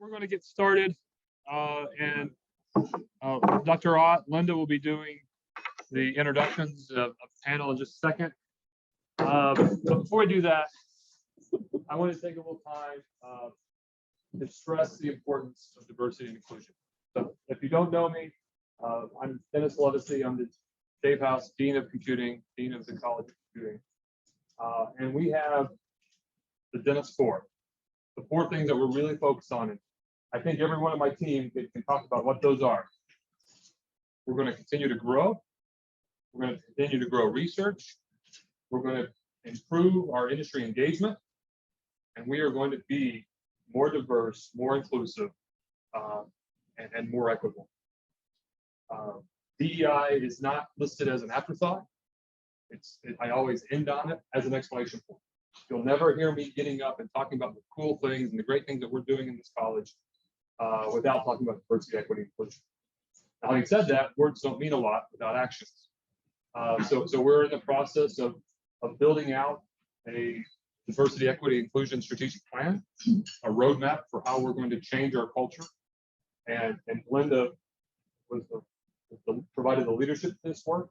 we're going to get started, and Dr. Ott, Linda will be doing the introductions of the panel in just a second. But before I do that, I want to take a little time to stress the importance of diversity and inclusion. So if you don't know me, I'm Dennis Levacy. I'm the Dave House Dean of Computing, Dean of the College of Computing. And we have the Dennis 4, the 4 things that we're really focused on. And I think every one of my team can talk about what those are. We're going to continue to grow. We're going to continue to grow research. We're going to improve our industry engagement. And we are going to be more diverse, more inclusive, and more equitable. DEI is not listed as an afterthought. I always end on it as an exclamation point. You'll never hear me getting up and talking about the cool things and the great things that we're doing in this college without talking about diversity, equity, and inclusion. Now, having said that, words don't mean a lot without actions. So we're in the process of building out a diversity, equity, inclusion strategic plan, a roadmap for how we're going to change our culture. And Linda provided the leadership to this work.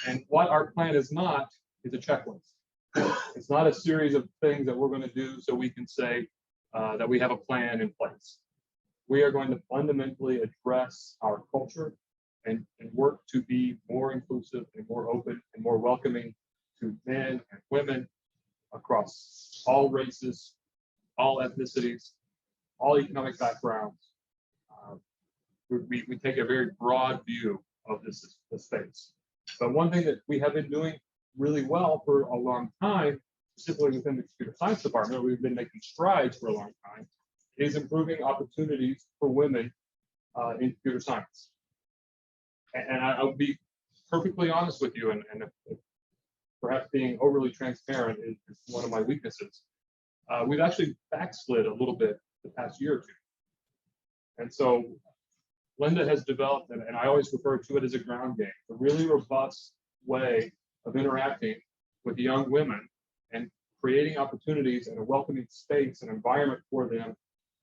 And what our plan is not is a checklist. It's not a series of things that we're going to do so we can say that we have a plan in place. We are going to fundamentally address our culture and work to be more inclusive and more open and more welcoming to men and women across all races, all ethnicities, all economic backgrounds. We take a very broad view of this space. But one thing that we have been doing really well for a long time, specifically within the computer science department, we've been making strides for a long time, is improving opportunities for women in computer science. And I'll be perfectly honest with you, and if perhaps being overly transparent is one of my weaknesses. We've actually backslid a little bit the past year or two. And so Linda has developed, and I always refer to it as a ground game, a really robust way of interacting with young women and creating opportunities and a welcoming space and environment for them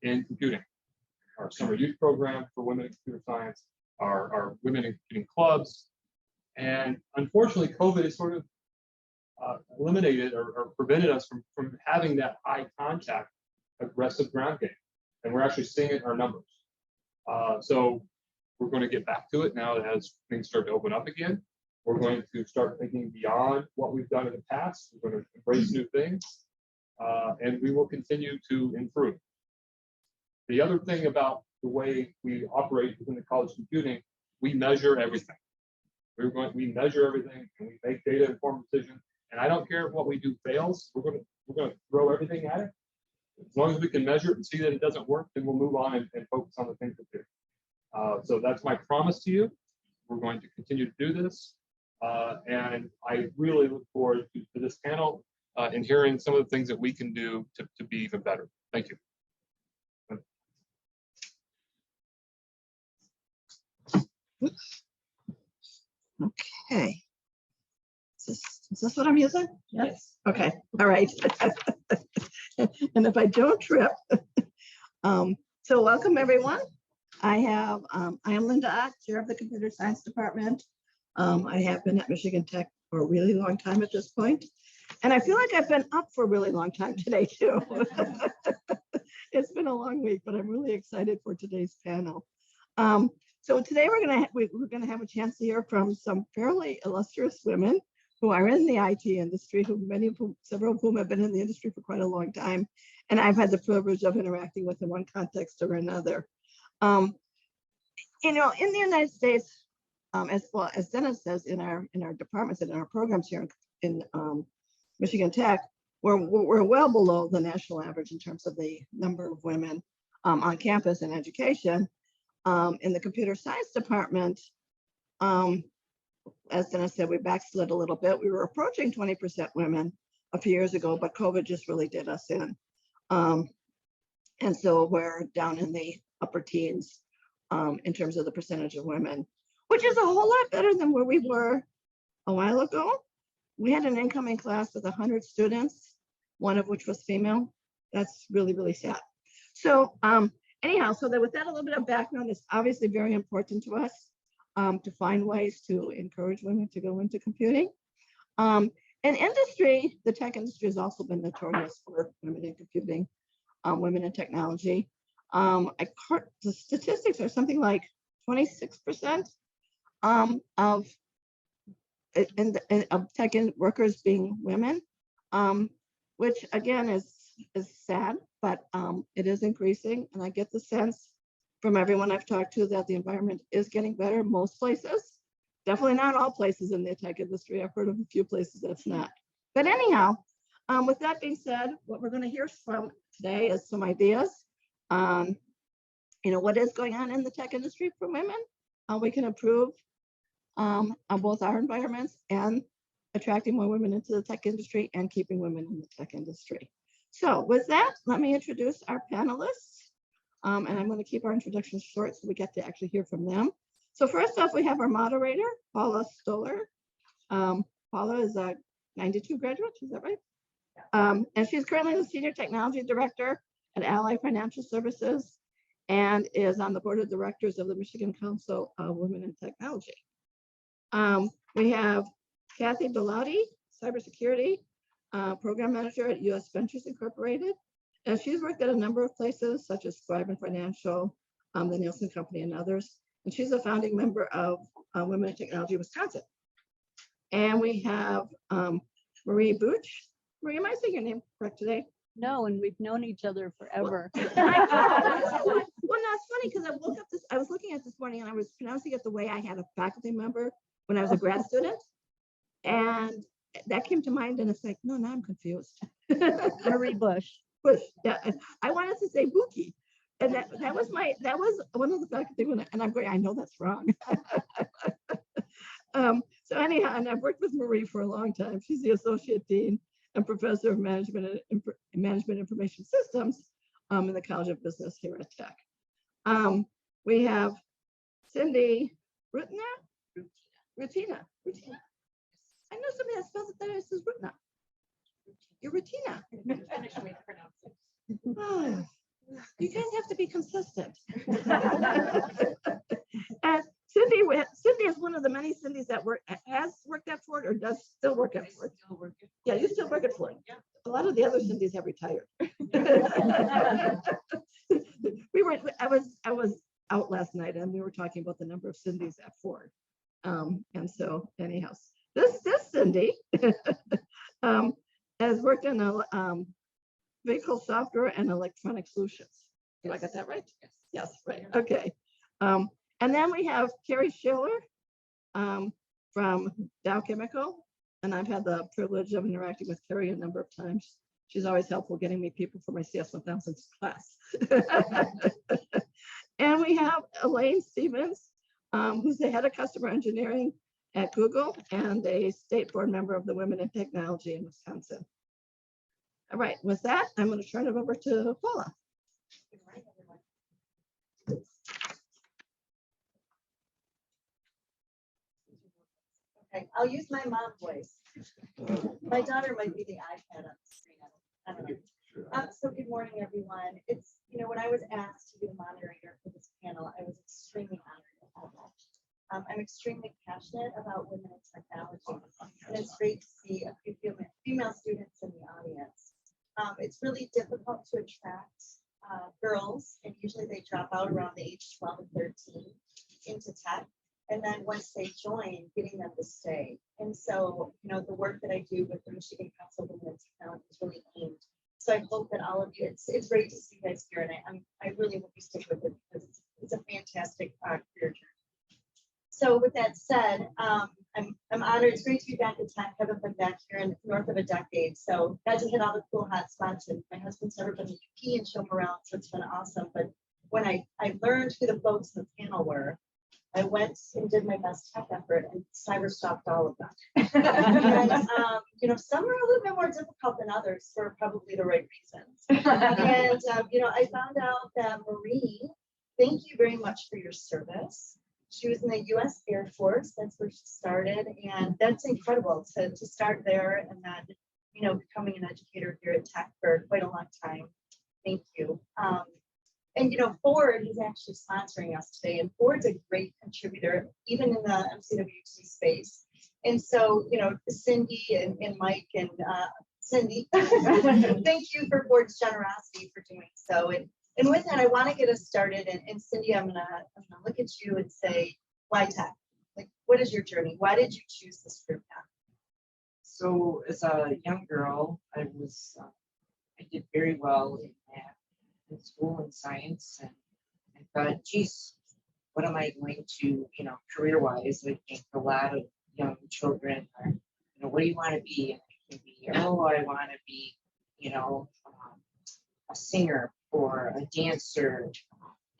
in computing. Our summer youth program for women in computer science, our women in computing clubs. And unfortunately, COVID has sort of eliminated or prevented us from having that high contact, aggressive ground game. And we're actually seeing it in our numbers. So we're going to get back to it now as things start to open up again. We're going to start thinking beyond what we've done in the past. We're going to embrace new things, and we will continue to improve. The other thing about the way we operate within the College of Computing, we measure everything. We measure everything, and we make data-informed decisions. And I don't care if what we do fails. We're going to throw everything at it. As long as we can measure it and see that it doesn't work, then we'll move on and focus on the things that do. So that's my promise to you. We're going to continue to do this. And I really look forward to this panel and hearing some of the things that we can do to be even better. Thank you. Okay. Is this what I'm using? Yes. Okay. All right. And if I don't trip, so welcome everyone. I am Linda Ott, chair of the computer science department. I have been at Michigan Tech for a really long time at this point. And I feel like I've been up for a really long time today too. It's been a long week, but I'm really excited for today's panel. So today we're gonna have a chance to hear from some fairly illustrious women who are in the IT industry, several of whom have been in the industry for quite a long time. And I've had the privilege of interacting with in one context or another. You know, in the United States, as well as Dennis says, in our departments and in our programs here in Michigan Tech, we're well below the national average in terms of the number of women on campus in education. In the computer science department, as Dennis said, we backslid a little bit. We were approaching 20% women a few years ago, but COVID just really did us in. And so we're down in the upper teens in terms of the percentage of women, which is a whole lot better than where we were a while ago. We had an incoming class with 100 students, one of which was female. That's really, really sad. So anyhow, so that with that, a little bit of background, it's obviously very important to us to find ways to encourage women to go into computing. In industry, the tech industry has also been notorious for women in computing, women in technology. The statistics are something like 26% of tech workers being women, which again is sad, but it is increasing. And I get the sense from everyone I've talked to that the environment is getting better most places. Definitely not all places in the tech industry. I've heard of a few places that's not. But anyhow, with that being said, what we're going to hear from today is some ideas on, what is going on in the tech industry for women, how we can improve on both our environments and attracting more women into the tech industry and keeping women in the tech industry. So with that, let me introduce our panelists. And I'm going to keep our introductions short so we get to actually hear from them. So first off, we have our moderator, Paula Stolar. Paula is a 92 graduate, is that right? And she's currently the Senior Technology Director at Ally Financial Services and is on the Board of Directors of the Michigan Council of Women in Technology. We have Kathi Bellotti, Cybersecurity Program Manager at US Ventures Incorporated. And she's worked at a number of places such as Scribe Financial, the Nielsen Company, and others. And she's a founding member of Women in Technology Wisconsin. And we have Marie Buche. Marie, am I saying your name correct today? No, and we've known each other forever. Well, that's funny because I was looking at this morning and I was pronouncing it the way I had a faculty member when I was a grad student. And that came to mind and it's like, no, now I'm confused. Marie Buche. Buche, yeah. I wanted to say Buche. And that was one of the faculty and I'm going, I know that's wrong. So anyhow, and I've worked with Marie for a long time. She's the Associate Dean and Professor of Management Information Systems in the College of Business here at Tech. We have Cindy Rutyna. Rutyna. I know somebody that spells it that as Rutyna. You're Rutyna. Oh, you guys have to be consistent. And Cindy is one of the many Cindys that has worked at Ford or does still work at Ford. Yeah, you still work at Ford. Yeah. A lot of the other Cindys have retired. I was out last night and we were talking about the number of Cindys at Ford. And so anyhow, this Cindy has worked in vehicle software and electronic solutions. Did I get that right? Yes, right. Okay. And then we have Carrie Schaller from Dow Chemical. And I've had the privilege of interacting with Carrie a number of times. She's always helpful getting me people for my CS1000 class. And we have Elaine Stevens, who's the head of customer engineering at Google and a state board member of the Women in Technology in Wisconsin. All right, with that, I'm going to turn it over to Paula. Okay, I'll use my mom voice. My daughter might be the iPad on the screen. I don't know. So good morning, everyone. It's, when I was asked to be the moderator for this panel, I was extremely honored to have that. I'm extremely passionate about women in technology, and it's great to see a few female students in the audience. It's really difficult to attract girls, and usually they drop out around the age 12 and 13 into tech. And then once they join, getting them to stay. And so, the work that I do with the Michigan Council of Women in Technology is really aimed. So I hope that all of you, it's great to see you guys here, and I really hope you stick with it because it's a fantastic career journey. So with that said, I'm honored. It's great to be back at Tech. I haven't been back here in north of a decade. So got to hit all the cool hot spots, and my husband's never been to UP and show him around, so it's been awesome. But when I learned who the folks in the panel were, I went and did my best tech effort and cyber stopped all of them. And, some are a little bit more difficult than others for probably the right reasons. And, I found out that Marie, thank you very much for your service. She was in the US Air Force. That's where she started. And that's incredible to start there and then, becoming an educator here at Tech for quite a long time. Thank you. And, you know, Ford is actually sponsoring us today, and Ford's a great contributor, even in the MCWC space. And so, you know, Cindy and Mike and Cindy, thank you for Ford's generosity for doing so. And with that, I want to get us started. And Cindy, I'm gonna look at you and say, why tech? Like, what is your journey? Why did you choose this career path? So as a young girl, I did very well in math, in school and science, and I thought, geez, what am I going to, you know, career-wise? I think a lot of young children are, you know, what do you want to be? And I can be, oh, I want to be, you know, a singer or a dancer.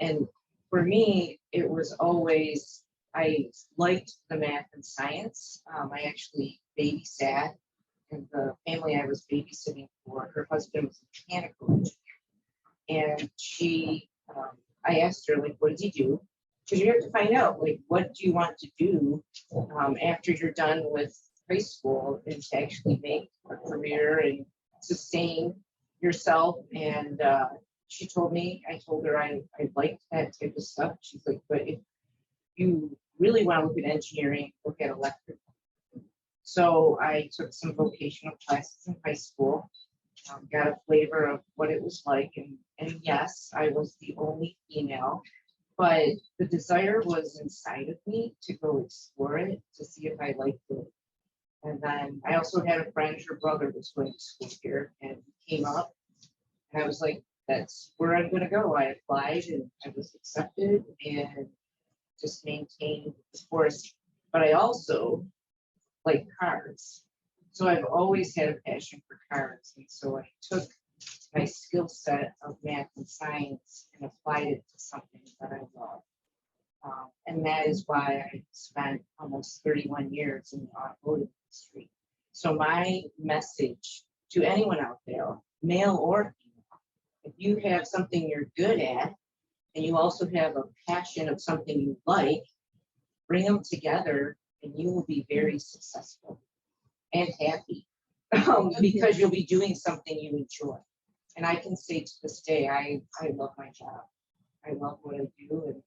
And for me, it was always, I liked the math and science. I actually babysat, and the family I was babysitting for, her husband was a mechanical engineer. And she, I asked her, like, what does he do? Because you have to find out, like, what do you want to do after you're done with high school, and to actually make a career and sustain yourself. And she told me, I told her I liked that type of stuff. She's like, but if you really want to look at engineering, look at electrical. So I took some vocational classes in high school. Got a flavor of what it was like, and yes, I was the only female, but the desire was inside of me to go explore it, to see if I liked it. And then I also had a friend, her brother was going to school here, and he came up, and I was like, that's where I'm gonna go. I applied and I was accepted and just maintained the course. But I also like cars. So I've always had a passion for cars, and so I took my skill set of math and science and applied it to something that I love. And that is why I spent almost 31 years in the automotive industry. So my message to anyone out there, male or female, if you have something you're good at, and you also have a passion of something you like, bring them together and you will be very successful and happy because you'll be doing something you enjoy. And I can say to this day, I love my job. I love what I do. And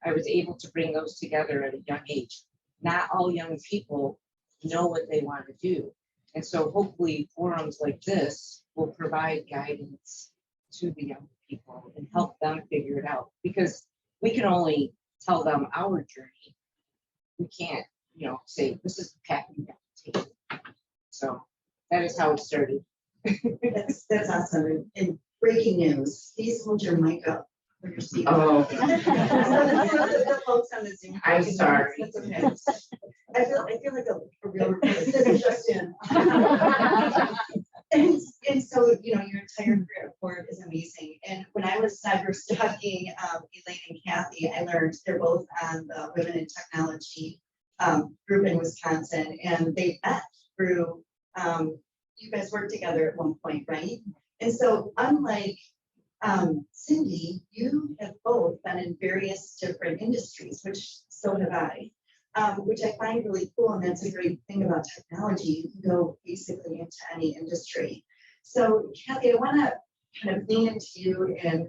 I was able to bring those together at a young age. Not all young people know what they want to do. And so hopefully forums like this will provide guidance to the young people and help them figure it out, because we can only tell them our journey. We can't, you know, say this is the path you have to take. So that is how it started. That's awesome. And breaking news, please hold your mic up for your speaker. Oh, The folks on the Zoom. I'm sorry. That's okay. I feel like a real reporter. This is just in. And so, you know, your entire career at Ford is amazing. And when I was cyber stalking Elaine and Kathi, I learned they're both on the Women in Technology group in Wisconsin, and they met through, you guys worked together at one point, right? And so unlike Cindy, you have both been in various different industries, which so have I. Which I find really cool, and that's a great thing about technology. You can go basically into any industry. So, Kathi, I want to kind of lean into you and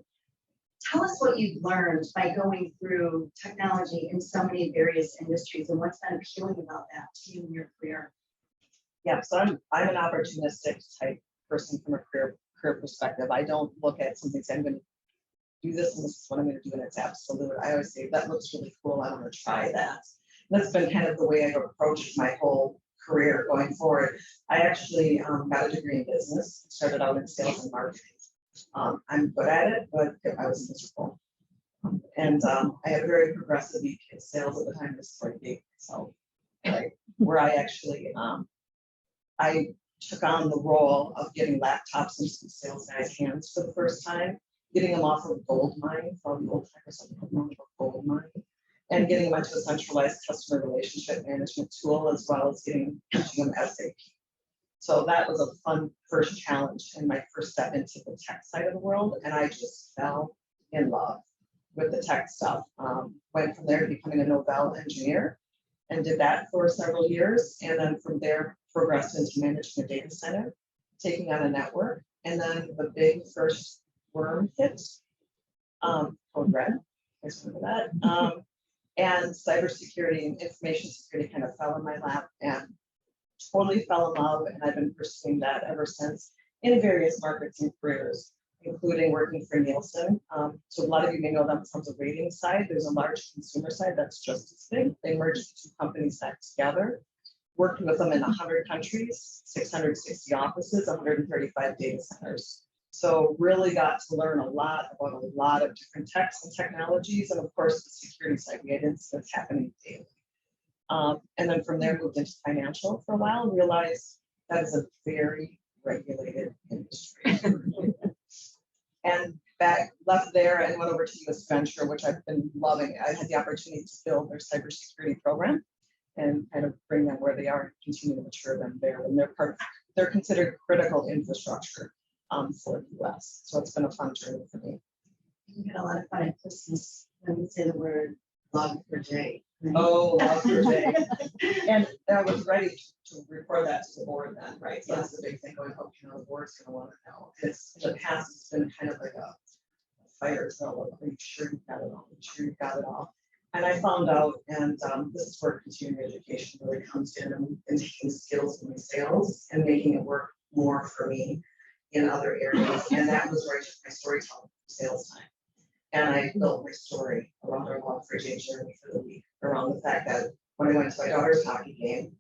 tell us what you've learned by going through technology in so many various industries, and what's been appealing about that to you in your career. Yeah, so I'm an opportunistic type person from a career perspective. I don't look at something and say I'm going to do this and this is what I'm going to do, and it's absolute. I always say that looks really cool. I want to try that. That's been kind of the way I've approached my whole career going forward. I actually got a degree in business, started out in sales and marketing. I'm good at it, but I was miserable. And I had a very progressive VP sales at the time, this was like so, right, where I actually, I took on the role of getting laptops into the sales guys' hands for the first time, getting them off of gold mine, from the old timers, gold mine, and getting them into a centralized customer relationship management tool, as well as teaching them SAP. So that was a fun first challenge and my first step into the tech side of the world. And I just fell in love with the tech stuff. Went from there to becoming a Nobel engineer and did that for several years. And then from there, progressed into managing a data center, taking on a network. And then the big first worm hit Code red, thanks for that. And cybersecurity and information security kind of fell in my lap and totally fell in love. And I've been pursuing that ever since in various markets and careers, including working for Nielsen. So a lot of you may know them from the rating side. There's a large consumer side that's just as big. They merged the two companies back together, worked with them in 100 countries, 660 offices, 135 data centers. So really got to learn a lot about a lot of different techs and technologies. And of course, the security side, we had incidents happening daily. And then from there, moved into financial for a while and realized that is a very regulated industry. And left there and went over to US Venture, which I've been loving. I had the opportunity to build their cybersecurity program and kind of bring them where they are and continue to mature them there. And they're considered critical infrastructure for the US. So it's been a fun journey for me. You get a lot of fun at Christmas when we say the word Log4j. Oh, Log4j. And I was ready to report that to the board then, right? So that's the big thing going, oh, the board's gonna want to know. It's in the past, it's been kind of like a fire drill. Are you sure you've got it all? Are you sure you've got it all? And I found out, and this is where continuing education really comes in and taking skills from sales and making it work more for me in other areas. And that was where I took my storytelling sales time. And I built my story around our Log4j journey for the week, around the fact that when I went to my daughter's hockey game,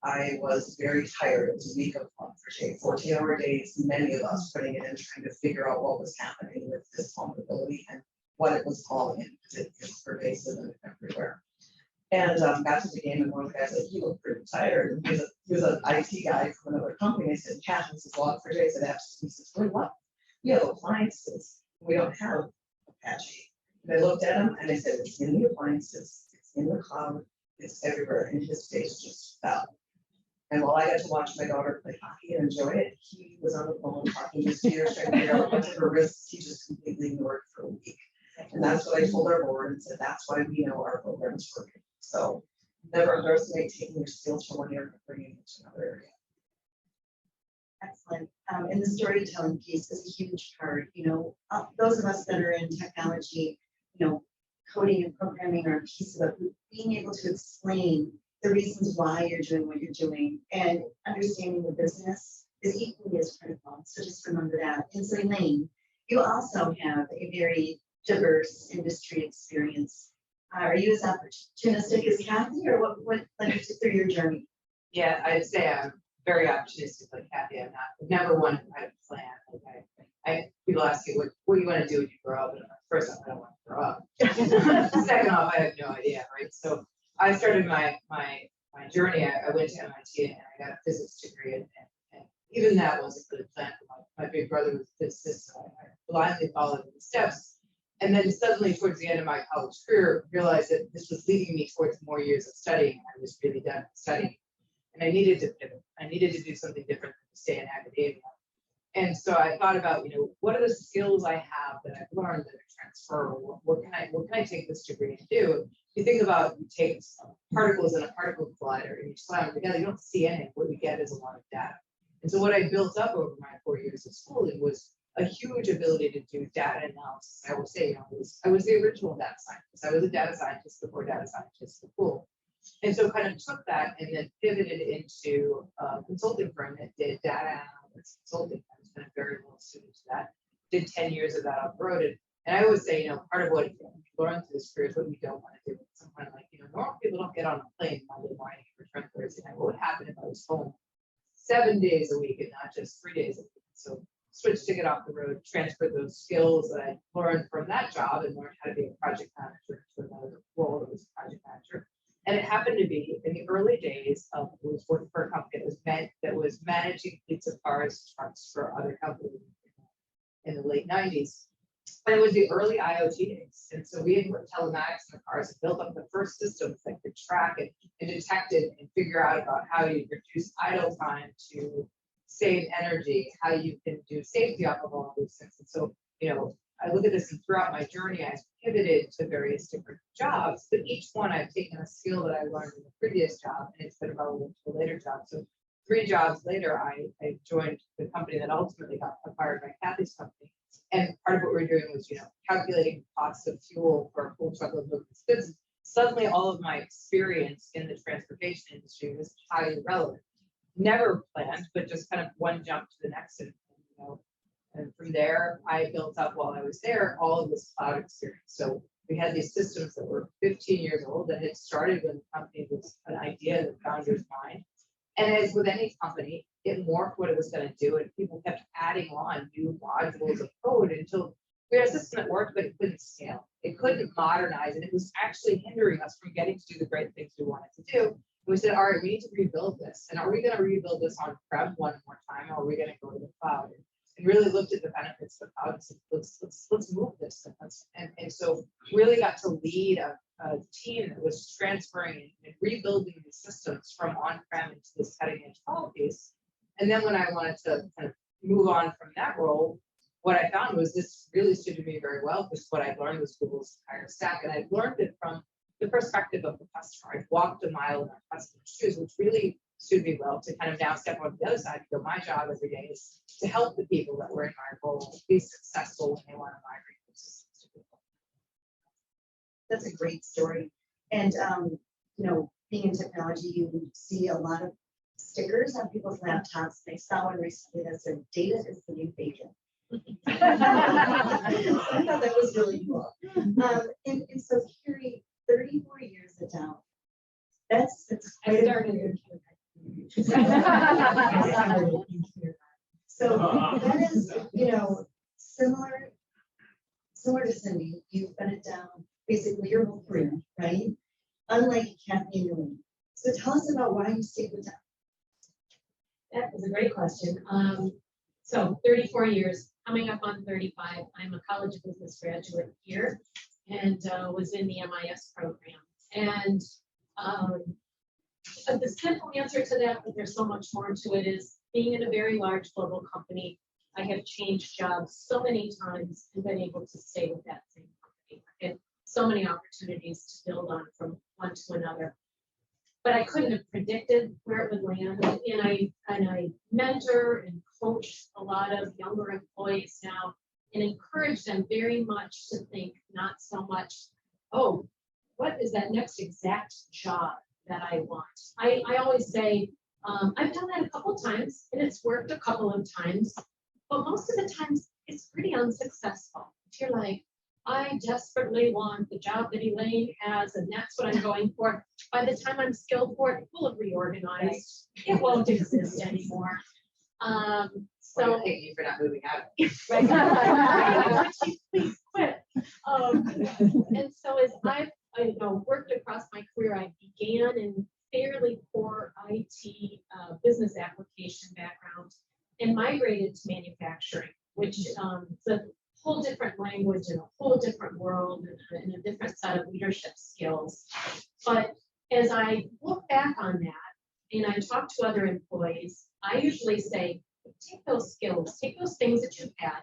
I was very tired. It was a week of Log4j, 14-hour days, many of us putting it in, trying to figure out what was happening with this vulnerability and what it was all in, because it is pervasive and everywhere. And got to the game, and one of the guys said, "You look pretty tired." And he was an IT guy from another company. I said, "Kathi, this is Log4j." I said, "Absolutely." He says, "Wait, what? We have appliances. We don't have Apache." And I looked at him and I said, "It's in the appliances, it's in the cloud, it's everywhere." And his face just fell. And while I got to watch my daughter play hockey and enjoy it, he was on the phone talking to his peers, trying to figure out what her risks he just completely ignored for a week. And that's what I told our board and said, that's why we know our program is working. So never underestimate taking your skills from one area and bringing it to another area. Excellent. And the storytelling piece is a huge part. Those of us that are in technology, coding and programming are a piece of it. Being able to explain the reasons why you're doing what you're doing and understanding the business is equally as critical. So just remember that. And so Elaine, you also have a very diverse industry experience. Are you as opportunistic as Kathi, or what led you through your journey? Yeah, I'd say I'm very opportunistic like Kathi. I'm never one who had a plan. People ask you what you want to do when you grow up, and first off, I don't want to grow up. Second off, I have no idea, right? So I started my journey. I went to MIT and I got a physics degree, and even that wasn't really planned. My big brother was a physicist, so I blindly followed the steps. And then suddenly, towards the end of my college career, realized that this was leading me towards more years of studying. I was really done studying, and I needed to pivot. I needed to do something different than to stay in academia. And so I thought about, what are the skills I have that I've learned that are transferable? What can I take this degree and do? You think about, you take particles in a particle collider and you slam them together, you don't see anything. What you get is a lot of data. And so what I built up over my 4 years of schooling was a huge ability to do data analysis. I will say, I was the original data scientist. I was a data scientist before data scientists were cool. And so kind of took that and then pivoted into a consulting firm that did data analytics consulting. I was kind of very well suited to that. Did 10 years of that off-road. And I always say, part of what you learn through this career is what you don't want to do. Sometimes normal people don't get on a plane Monday morning and return Thursday night. What would happen if I was home 7 days a week and not just 3 days a week? So switched to get off the road, transferred those skills that I learned from that job and learned how to be a project manager to another role that was a project manager. And it happened to be in the early days of was working for a company that was managing fleets of cars, trucks for other companies in the late 90s. And it was the early IoT days. And so we had put telematics in the cars and built up the first systems that could track it and detect it and figure out about how you reduce idle time to save energy, how you can do safety off of all of these things. And so, I look at this and throughout my journey, I've pivoted to various different jobs, but each one I've taken a skill that I learned in the previous job and it's been relevant to the later job. So 3 jobs later, I joined the company that ultimately got acquired by Kathy's company, And part of what we're doing was, calculating costs of fuel for a full truckload of goods. Suddenly, all of my experience in the transportation industry was highly relevant. Never planned, but just kind of one jump to the next. And from there, I built up while I was there all of this cloud experience. So we had these systems that were 15 years old that had started when the company was an idea in the founder's mind. And as with any company, it morphed what it was going to do, and people kept adding on new modules of code until we had a system that worked, but it couldn't scale. It couldn't modernize, and it was actually hindering us from getting to do the great things we wanted to do. And we said, all right, we need to rebuild this. And are we going to rebuild this on-prem one more time, or are we going to go to the cloud? And really looked at the benefits of the cloud and said, let's move this. And so really got to lead a team that was transferring and rebuilding the systems from on-prem into this cutting-edge cloud piece. And then when I wanted to kind of move on from that role, what I found was this really suited me very well, because what I learned was Google's entire stack, and I learned it from the perspective of the customer. I walked a mile in our customer's shoes, which really suited me well to kind of now step on the other side. So my job every day is to help the people that were in my role be successful when they want to migrate their systems to Google. That's a great story. And, being in technology, you see a lot of stickers on people's laptops. I saw one recently that said, data is the new bacon. I thought that was really cool. And so Carrie, 34 years at Dow. That's quite a So that is, similar to Cindy, you've been it down basically your whole career, right? Unlike Kathi and Elaine. So tell us about why you stayed with Dow. That is a great question. So 34 years, coming up on 35. I'm a college of business graduate here and was in the MIS program. And the simple answer to that, but there's so much more to it, is being in a very large global company. I have changed jobs so many times and been able to stay with that same company. I had so many opportunities to build on from one to another. But I couldn't have predicted where it would land. And I mentor and coach a lot of younger employees now and encourage them very much to think not so much, oh, what is that next exact job that I want? I always say, I've done that a couple times and it's worked a couple of times, but most of the times it's pretty unsuccessful. If you're like, I desperately want the job that Elaine has, and that's what I'm going for. By the time I'm skilled for it, we'll have reorganized. It won't exist anymore. So Thank you for not moving out. right. Please quit. And so as I've worked across my career, I began in fairly poor IT business application background and migrated to manufacturing, which is a whole different language and a whole different world and a different set of leadership skills. But as I look back on that and I talk to other employees, I usually say, take those skills, take those things that you've had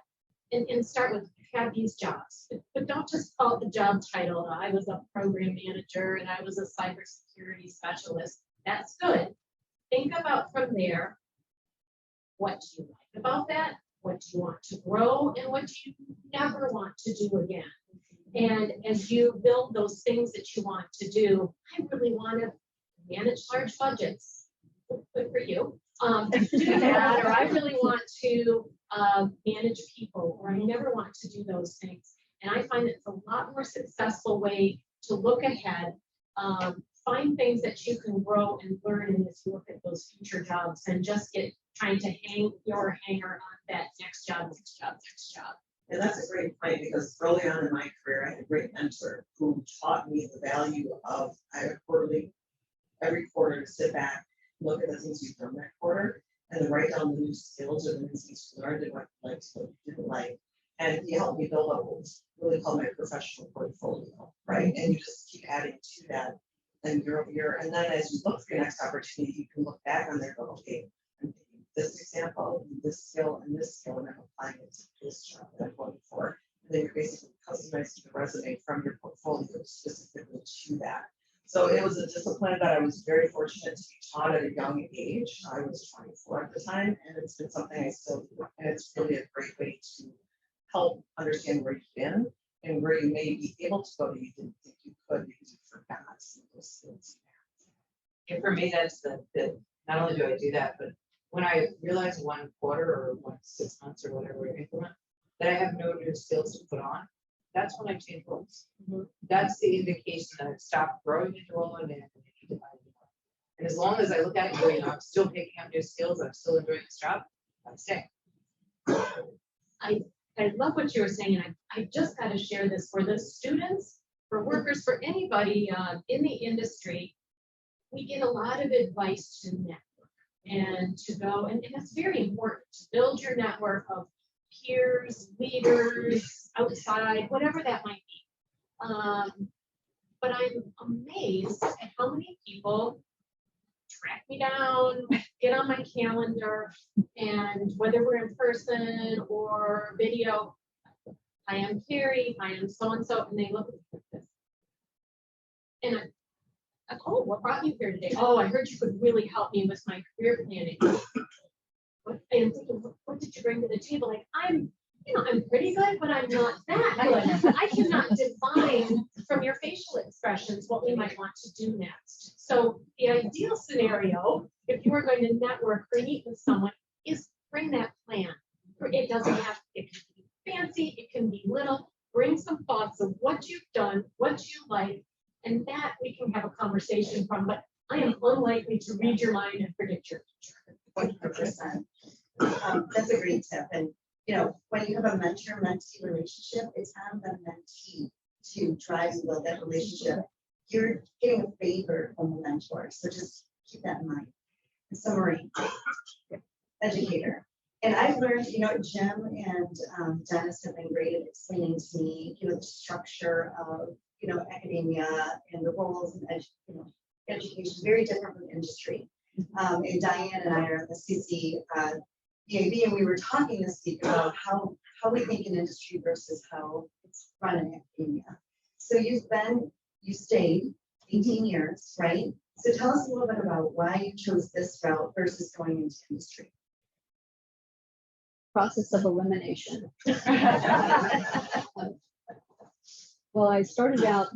and start with, have these jobs, but don't just call it the job title. I was a program manager and I was a cybersecurity specialist. That's good. Think about from there, what do you like about that? What do you want to grow and what do you never want to do again? And as you build those things that you want to do, I really want to manage large budgets. Good for you. Do that, or I really want to manage people, or I never want to do those things. And I find it's a lot more successful way to look ahead, find things that you can grow and learn and just look at those future jobs and just get trying to hang your hanger on that next job, next job, next job. And that's a great point, because early on in my career, I had a great mentor who taught me the value of, every quarter to sit back, look at the things you've done that quarter, and then write down the new skills or the new things you learned and what you liked, what you didn't like. And he helped me build up what was really called my professional portfolio, right? And you just keep adding to that and year over year. And then as you look for your next opportunity, you can look back on there and go, okay, I'm taking this example, this skill, and I'm applying it to this job that I'm going for. And then you're basically customizing the resume from your portfolio specifically to that. So it was a discipline that I was very fortunate to be taught at a young age. I was 24 at the time, and it's been something I still do. And it's really a great way to help understand where you've been and where you may be able to go that you didn't think you could because you forgot some of those skills. And for me, that's not only do I do that, but when I realize 1 quarter or 6 months or whatever increment, that I have no new skills to put on, that's when I change roles. That's the indication that I've stopped growing into role and I need to buy more. And as long as I look at it going, I'm still picking up new skills, I'm still enjoying this job, I'm staying. I love what you were saying, and I just got to share this for the students, for workers, for anybody in the industry. We get a lot of advice to network and to go, and it's very important to build your network of peers, leaders, outside, whatever that might be. But I'm amazed at how many people track me down, get on my calendar, and whether we're in person or video, I am Carrie, I am so-and-so, and they look at me like this. And I'm, oh, what brought you here today? Oh, I heard you could really help me with my career planning. And I'm thinking, what did you bring to the table? Like, I'm pretty good, but I'm not that good. I cannot define from your facial expressions what we might want to do next. So the ideal scenario, if you were going to network or meet with someone, is bring that plan. It doesn't have, it can be fancy, it can be little. Bring some thoughts of what you've done, what you like, and that we can have a conversation from. But I am unlikely to read your mind and predict your future. 100%. That's a great tip. And when you have a mentor-mentee relationship, it's on the mentee to drive and build that relationship. You're getting a favor from the mentor, so just keep that in mind. In summary, educator. And I've learned, Jim and Dennis have been great at explaining to me, the structure of, academia and the roles in education, very different from industry. And Diane and I are at the CC EAB, and we were talking this week about how we think in industry versus how it's run in academia. So you stayed 18 years, right? So tell us a little bit about why you chose this route versus going into industry. Process of elimination. Well, I started out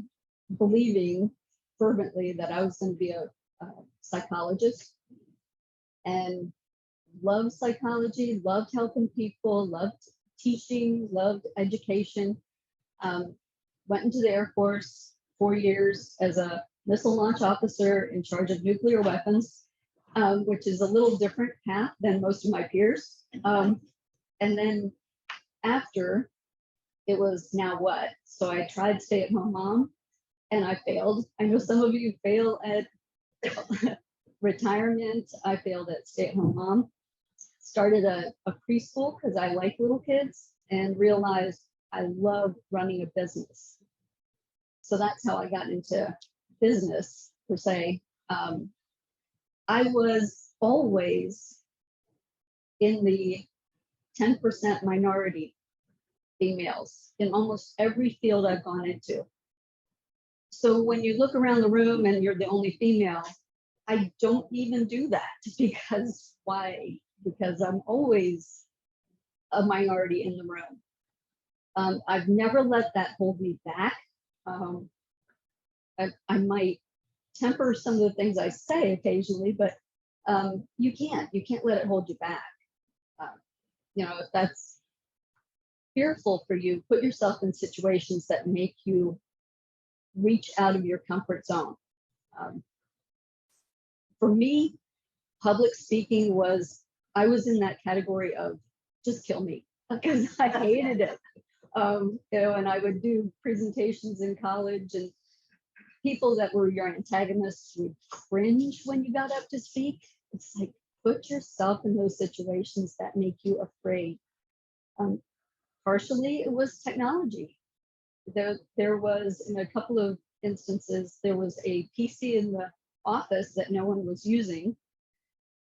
believing fervently that I was going to be a psychologist and loved psychology, loved helping people, loved teaching, loved education. Went into the Air Force 4 years as a missile launch officer in charge of nuclear weapons, which is a little different path than most of my peers. And then after, it was now what? So I tried stay-at-home mom and I failed. I know some of you fail at retirement. I failed at stay-at-home mom. Started a preschool because I like little kids and realized I love running a business. So that's how I got into business per se. I was always in the 10% minority females in almost every field I've gone into. So when you look around the room and you're the only female, I don't even do that because why? Because I'm always a minority in the room. I've never let that hold me back. I might temper some of the things I say occasionally, but you can't let it hold you back. If that's fearful for you, put yourself in situations that make you reach out of your comfort zone. For me, public speaking I was in that category of just kill me because I hated it. And I would do presentations in college and people that were your antagonists would cringe when you got up to speak. It's like, put yourself in those situations that make you afraid. Partially, it was technology. There was, in a couple of instances, there was a PC in the office that no one was using.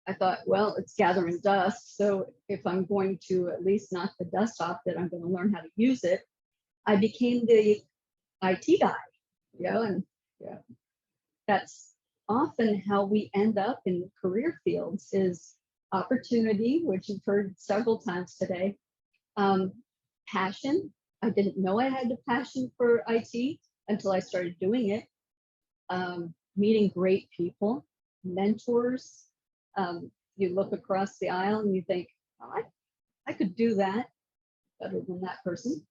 I thought, well, it's gathering dust. So if I'm going to at least knock the dust off, that I'm going to learn how to use it. I became the IT guy, and that's often how we end up in career fields is opportunity, which you've heard several times today, passion. I didn't know I had a passion for IT until I started doing it. Meeting great people, mentors. You look across the aisle and you think, oh, I could do that better than that person.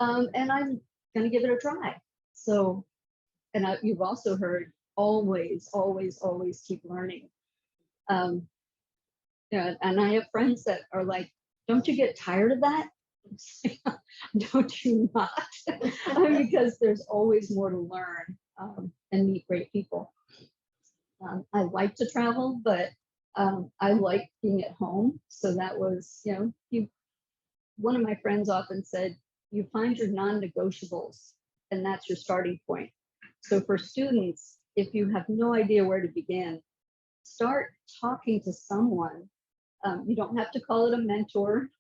And I'm going to give it a try. So, and you've also heard always, always, always keep learning. Yeah, and I have friends that are like, don't you get tired of that? Don't you not? Because there's always more to learn and meet great people. I like to travel, but I like being at home. So that was, one of my friends often said, you find your non-negotiables, and that's your starting point. So for students, if you have no idea where to begin, start talking to someone. You don't have to call it a mentor,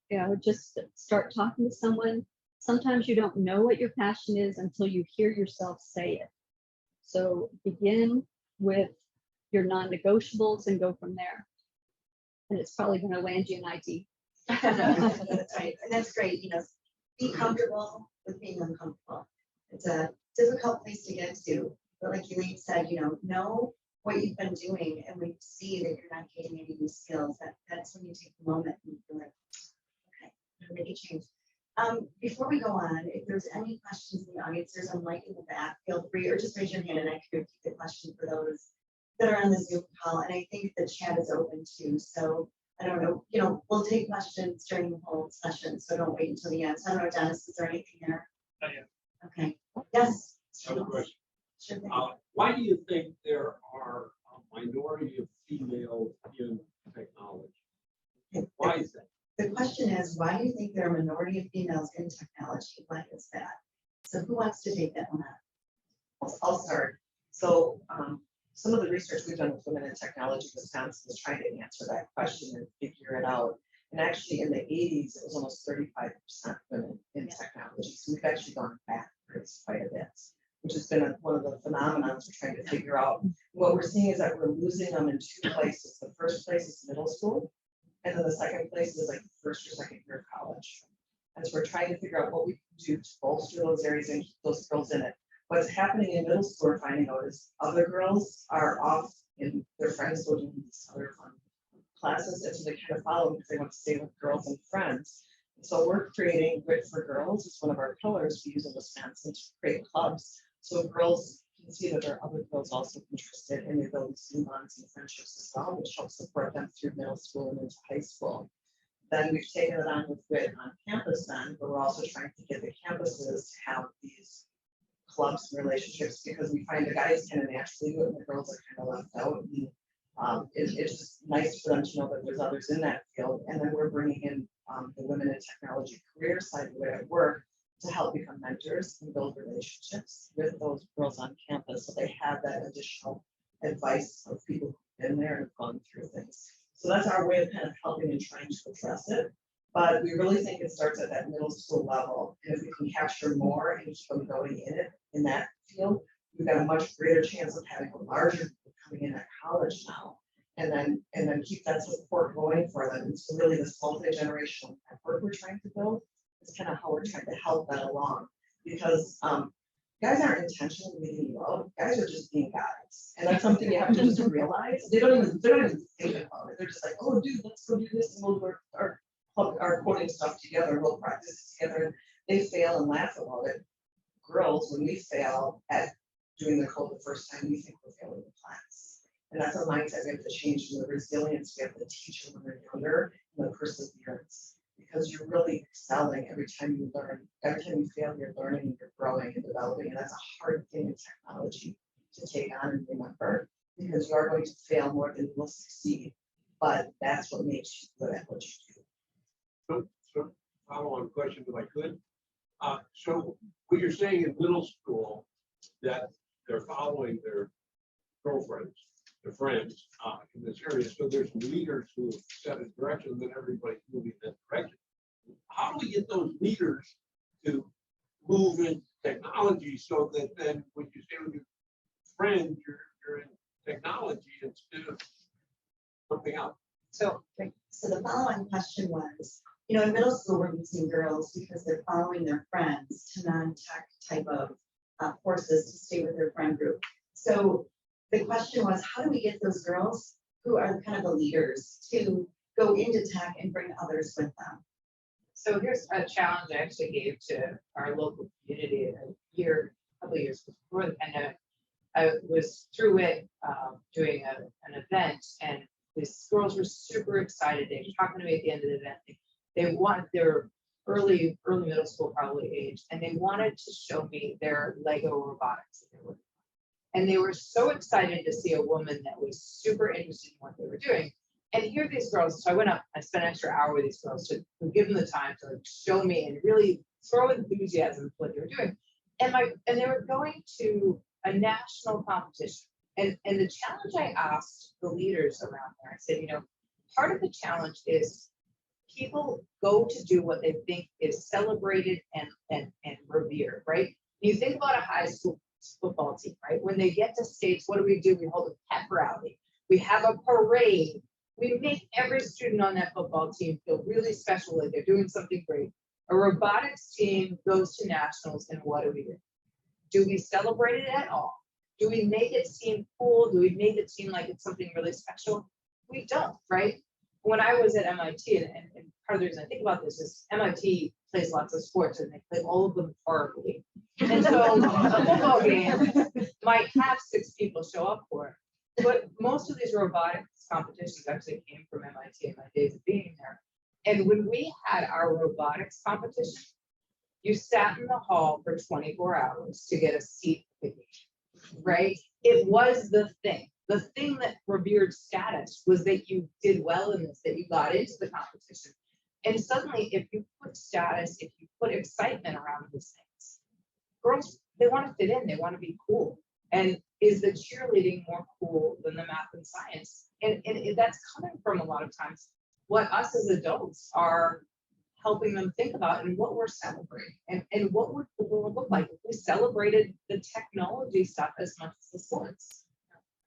just start talking to someone. Sometimes you don't know what your passion is until you hear yourself say it. So begin with your non-negotiables and go from there. And it's probably going to land you in IT. That's right, and that's great, be comfortable with being uncomfortable. It's a difficult place to get to, but like Elaine said, know what you've been doing, and when you see that you're not gaining any new skills, that's when you take a moment and you're like, okay, I'm gonna make a change. Before we go on, if there's any questions in the audience, there's a mic in the back, feel free, or just raise your hand and I can repeat the question for those that are on the Zoom call. And I think the chat is open too, so I don't know, we'll take questions during the whole session, so don't wait until the end. So I don't know, Dennis, is there anything there? Not yet. Okay, yes. Another question. Sure thing. Why do you think there are a minority of females in technology? Why is that? The question is, why do you think there are a minority of females in technology? Why is that? So who wants to take that one up? I'll start. So some of the research we've done with women in technology, Wisconsin, is trying to answer that question and figure it out. And actually in the 80s, it was almost 35% women in technology. So we've actually gone backwards quite a bit, which has been one of the phenomena we're trying to figure out. What we're seeing is that we're losing them in two places. The first place is middle school, and then the second place is like first or second year of college. And so we're trying to figure out what we can do to bolster those areas and keep those girls in it. What's happening in middle school, we're finding out, is other girls are off and their friends go to these other fun classes, and so they kind of follow because they want to stay with girls and friends. So we're creating Grit for Girls. It's one of our pillars we use in Wisconsin to create clubs, so girls can see that there are other girls also interested, and they build new bonds and friendships as well, which helps support them through middle school and into high school. Then we've taken it on with Grit on campus then, but we're also trying to get the campuses to have these clubs and relationships, because we find the guys kind of naturally do it and the girls are kind of left out. And, it's just nice for them to know that there's others in that field. And then we're bringing in the women in technology career side of the way at work to help become mentors and build relationships with those girls on campus, so they have that additional advice of people who've been there and have gone through things. So that's our way of kind of helping and trying to address it. But we really think it starts at that middle school level. And if we can capture more and keep them going in it, in that field, we've got a much greater chance of having a larger group coming in at college now. And then keep that support going for them. And so really this multi-generational network we're trying to build is kind of how we're trying to help that along. Because guys aren't intentionally leaving you out. Guys are just being guys. And that's something you have to just realize. They don't even think about it. They're just like, oh dude, let's go do this, and we'll work our coding stuff together, we'll practice together. They fail and laugh about it. Girls, when we fail at doing the code the first time, we think we're failing the class. And that's a mindset we have to change, from the resilience we have to teach them when they're younger, and the perseverance. Because you're really excelling every time you learn. Every time you fail, you're learning and you're growing and developing. And that's a hard thing in technology to take on and remember, because you are going to fail more than you will succeed. But that's what makes you good at what you do. So follow-on question, if I could. So what you're saying in middle school, that they're following their girlfriends, their friends in this area. So there's leaders who set a direction, then everybody's moving in that direction. How do we get those leaders to move in technology so that then when you stay with your friends, you're in technology instead of something else? So the follow-on question was, You know, in middle school, we're losing girls because they're following their friends to non-tech type of courses to stay with their friend group. So the question was, how do we get those girls who are kind of the leaders to go into tech and bring others with them? So here's a challenge I actually gave to our local community a couple of years before the pandemic. I was through it doing an event, and these girls were super excited. They were talking to me at the end of the event. They were early middle school probably age, and they wanted to show me their Lego robotics that they were. And they were so excited to see a woman that was super interested in what they were doing. And here are these girls. So I went up, I spent an extra hour with these girls to give them the time to like show me and really throw enthusiasm to what they were doing. And they were going to a national competition. And the challenge I asked the leaders around there, I said, you know, part of the challenge is people go to do what they think is celebrated and revered, right? You think about a high school football team, right? When they get to states, what do? We hold a pep rally. We have a parade. We make every student on that football team feel really special, like they're doing something great. A robotics team goes to nationals, and what do? Do we celebrate it at all? Do we make it seem cool? Do we make it seem like it's something really special? We don't, right? When I was at MIT, and part of the reason I think about this is MIT plays lots of sports, and they play all of them horribly. And so a football game might have 6 people show up for it. But most of these robotics competitions actually came from MIT in my days of being there. And when we had our robotics competition, you sat in the hall for 24 hours to get a seat at the game, right? It was the thing. The thing that revered status was that you did well in this, that you got into the competition. And suddenly, if you put status, if you put excitement around these things, girls, they want to fit in, they want to be cool. And is the cheerleading more cool than the math and science? And that's coming from a lot of times what us as adults are helping them think about and what we're celebrating and what would the world look like if we celebrated the technology stuff as much as the sports.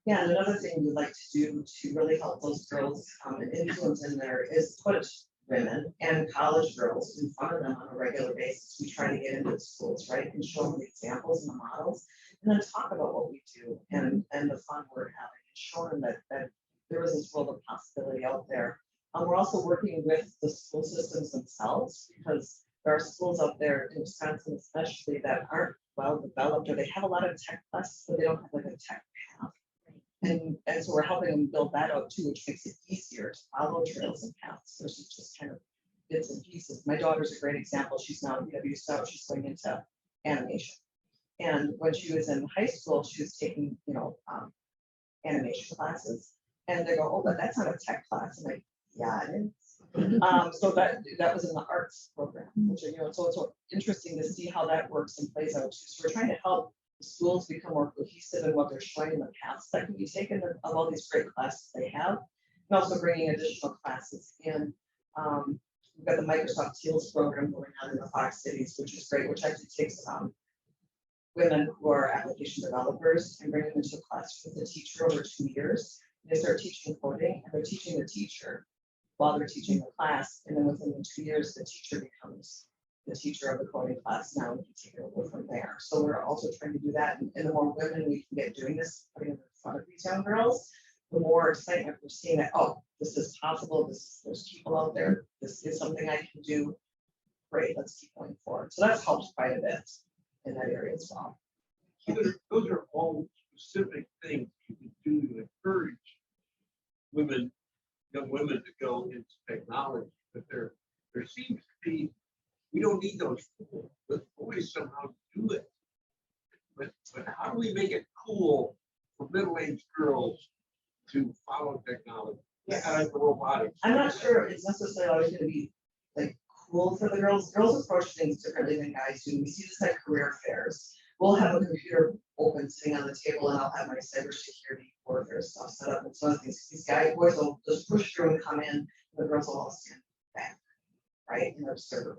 Yeah, and another thing we'd like to do to really help those girls and influence in there is put women and college girls in front of them on a regular basis. We try to get into the schools, right, and show them the examples and the models, and then talk about what we do and the fun we're having, and show them that there is this world of possibility out there. We're also working with the school systems themselves, because there are schools out there in Wisconsin especially that aren't well developed, or they have a lot of tech classes, but they don't have like a tech path. And so we're helping them build that out too, which makes it easier to follow trails and paths versus just kind of bits and pieces. My daughter's a great example. She's now BW South, she's going into animation. And when she was in high school, she was taking, animation classes. And they go, oh, but that's not a tech class. I'm like, yeah, it is. So that was in the arts program, which, so it's interesting to see how that works and plays out too. So we're trying to help the schools become more cohesive in what they're showing in the paths that can be taken of all these great classes they have, and also bringing additional classes in. We've got the Microsoft Teals program going on in the 5 cities, which is great, which actually takes women who are application developers and bringing them to a class with a teacher over 2 years. They start teaching coding, and they're teaching the teacher while they're teaching the class, and then within the 2 years, the teacher becomes the teacher of the coding class now, and can take it over from there. So we're also trying to do that, and the more women we can get doing this, putting in front of these young girls, the more excitement we're seeing that, oh, this is possible, there's people out there, this is something I can do. Great, let's keep going forward. So that's helped quite a bit in that area as well. Those are all specific things you can do to encourage young women to go into technology, but there seems to be, we don't need those people, but boys somehow do it. But how do we make it cool for middle-aged girls to follow technology? Yes. Like the robotics. I'm not sure it's necessarily always going to be like cool for the girls. Girls approach things differently than guys do. We see this at career fairs. We'll have a computer open sitting on the table, and I'll have my cybersecurity warfare stuff set up. And so these boys will just push through and come in, and the girls will all stand back, right, and observe.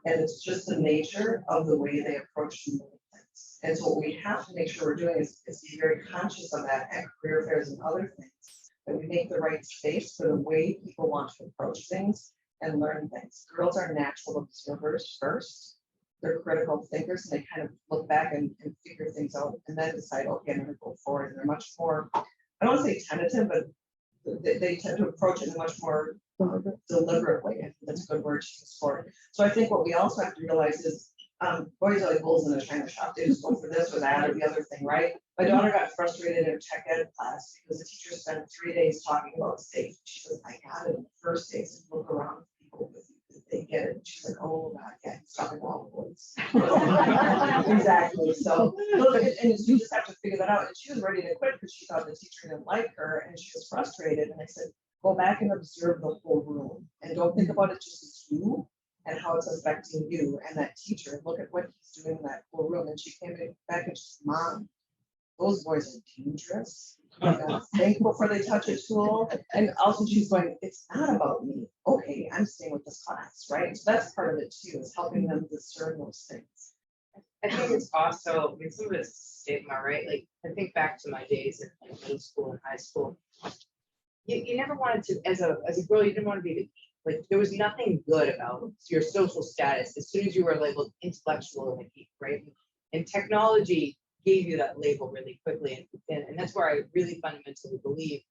And it's just the nature of the way they approach things. And so what we have to make sure we're doing is be very conscious of that at career fairs and other things, that we make the right space for the way people want to approach things, and learn things. Girls are natural observers first. They're critical thinkers, and they kind of look back and figure things out and then decide, okay, I'm gonna go forward. And they're much more, I don't want to say tentative, but they tend to approach it in a much more deliberately. I think that's a good word to use for it. So I think what we also have to realize is boys are like bulls in a china shop. They just go for this or that or the other thing, right? My daughter got frustrated in tech ed class because the teacher spent 3 days talking about safety. She says, I got it in the first day. So look around people with you, they get it. She's like, oh God, yeah, he's talking about boys. Exactly. So look, and you just have to figure that out. And she was ready to quit because she thought the teacher didn't like her and she was frustrated. And I said, go back and observe the whole room and don't think about it just as you and how it's affecting you and that teacher. Look at what he's doing in that whole room. And she came back and she said, Mom, those boys are dangerous. I'm thankful for they touch a tool. And also she's going, it's not about me. Okay, I'm staying with this class, right? So that's part of it too, is helping them discern those things. I think it's also, I mean, some of it's stigma, right? Like, I think back to my days in like, middle school and high school. You never wanted to, as a girl, you didn't want to be the like, there was nothing good about your social status as soon as you were labeled intellectual and a geek, right? And technology gave you that label really quickly. And that's where I really fundamentally believe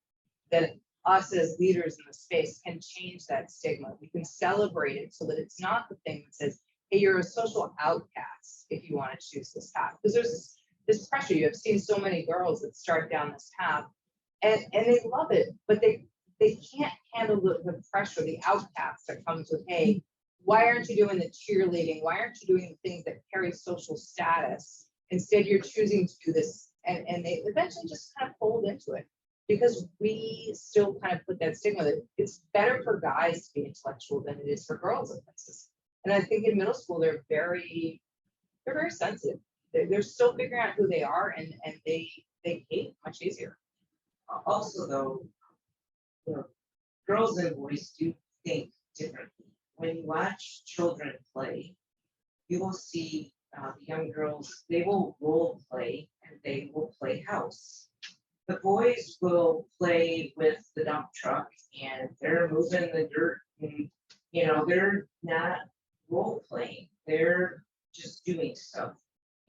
that us as leaders in the space can change that stigma. We can celebrate it so that it's not the thing that says, hey, you're a social outcast if you want to choose this path. Because there's this pressure. You have seen so many girls that start down this path and they love it, but they can't handle the pressure, the outcast that comes with, hey, why aren't you doing the cheerleading? Why aren't you doing the things that carry social status? Instead, you're choosing to do this, and they eventually just kind of fold into it because we still kind of put that stigma that it's better for guys to be intellectual than it is for girls in places. And I think in middle school, they're very sensitive. They're still figuring out who they are, and they hate much easier. Also, though, you know, girls and boys do think differently. When you watch children play, you will see the young girls, they will role play and they will play house. The boys will play with the dump truck and they're moving the dirt and, you know, they're not role playing. They're just doing stuff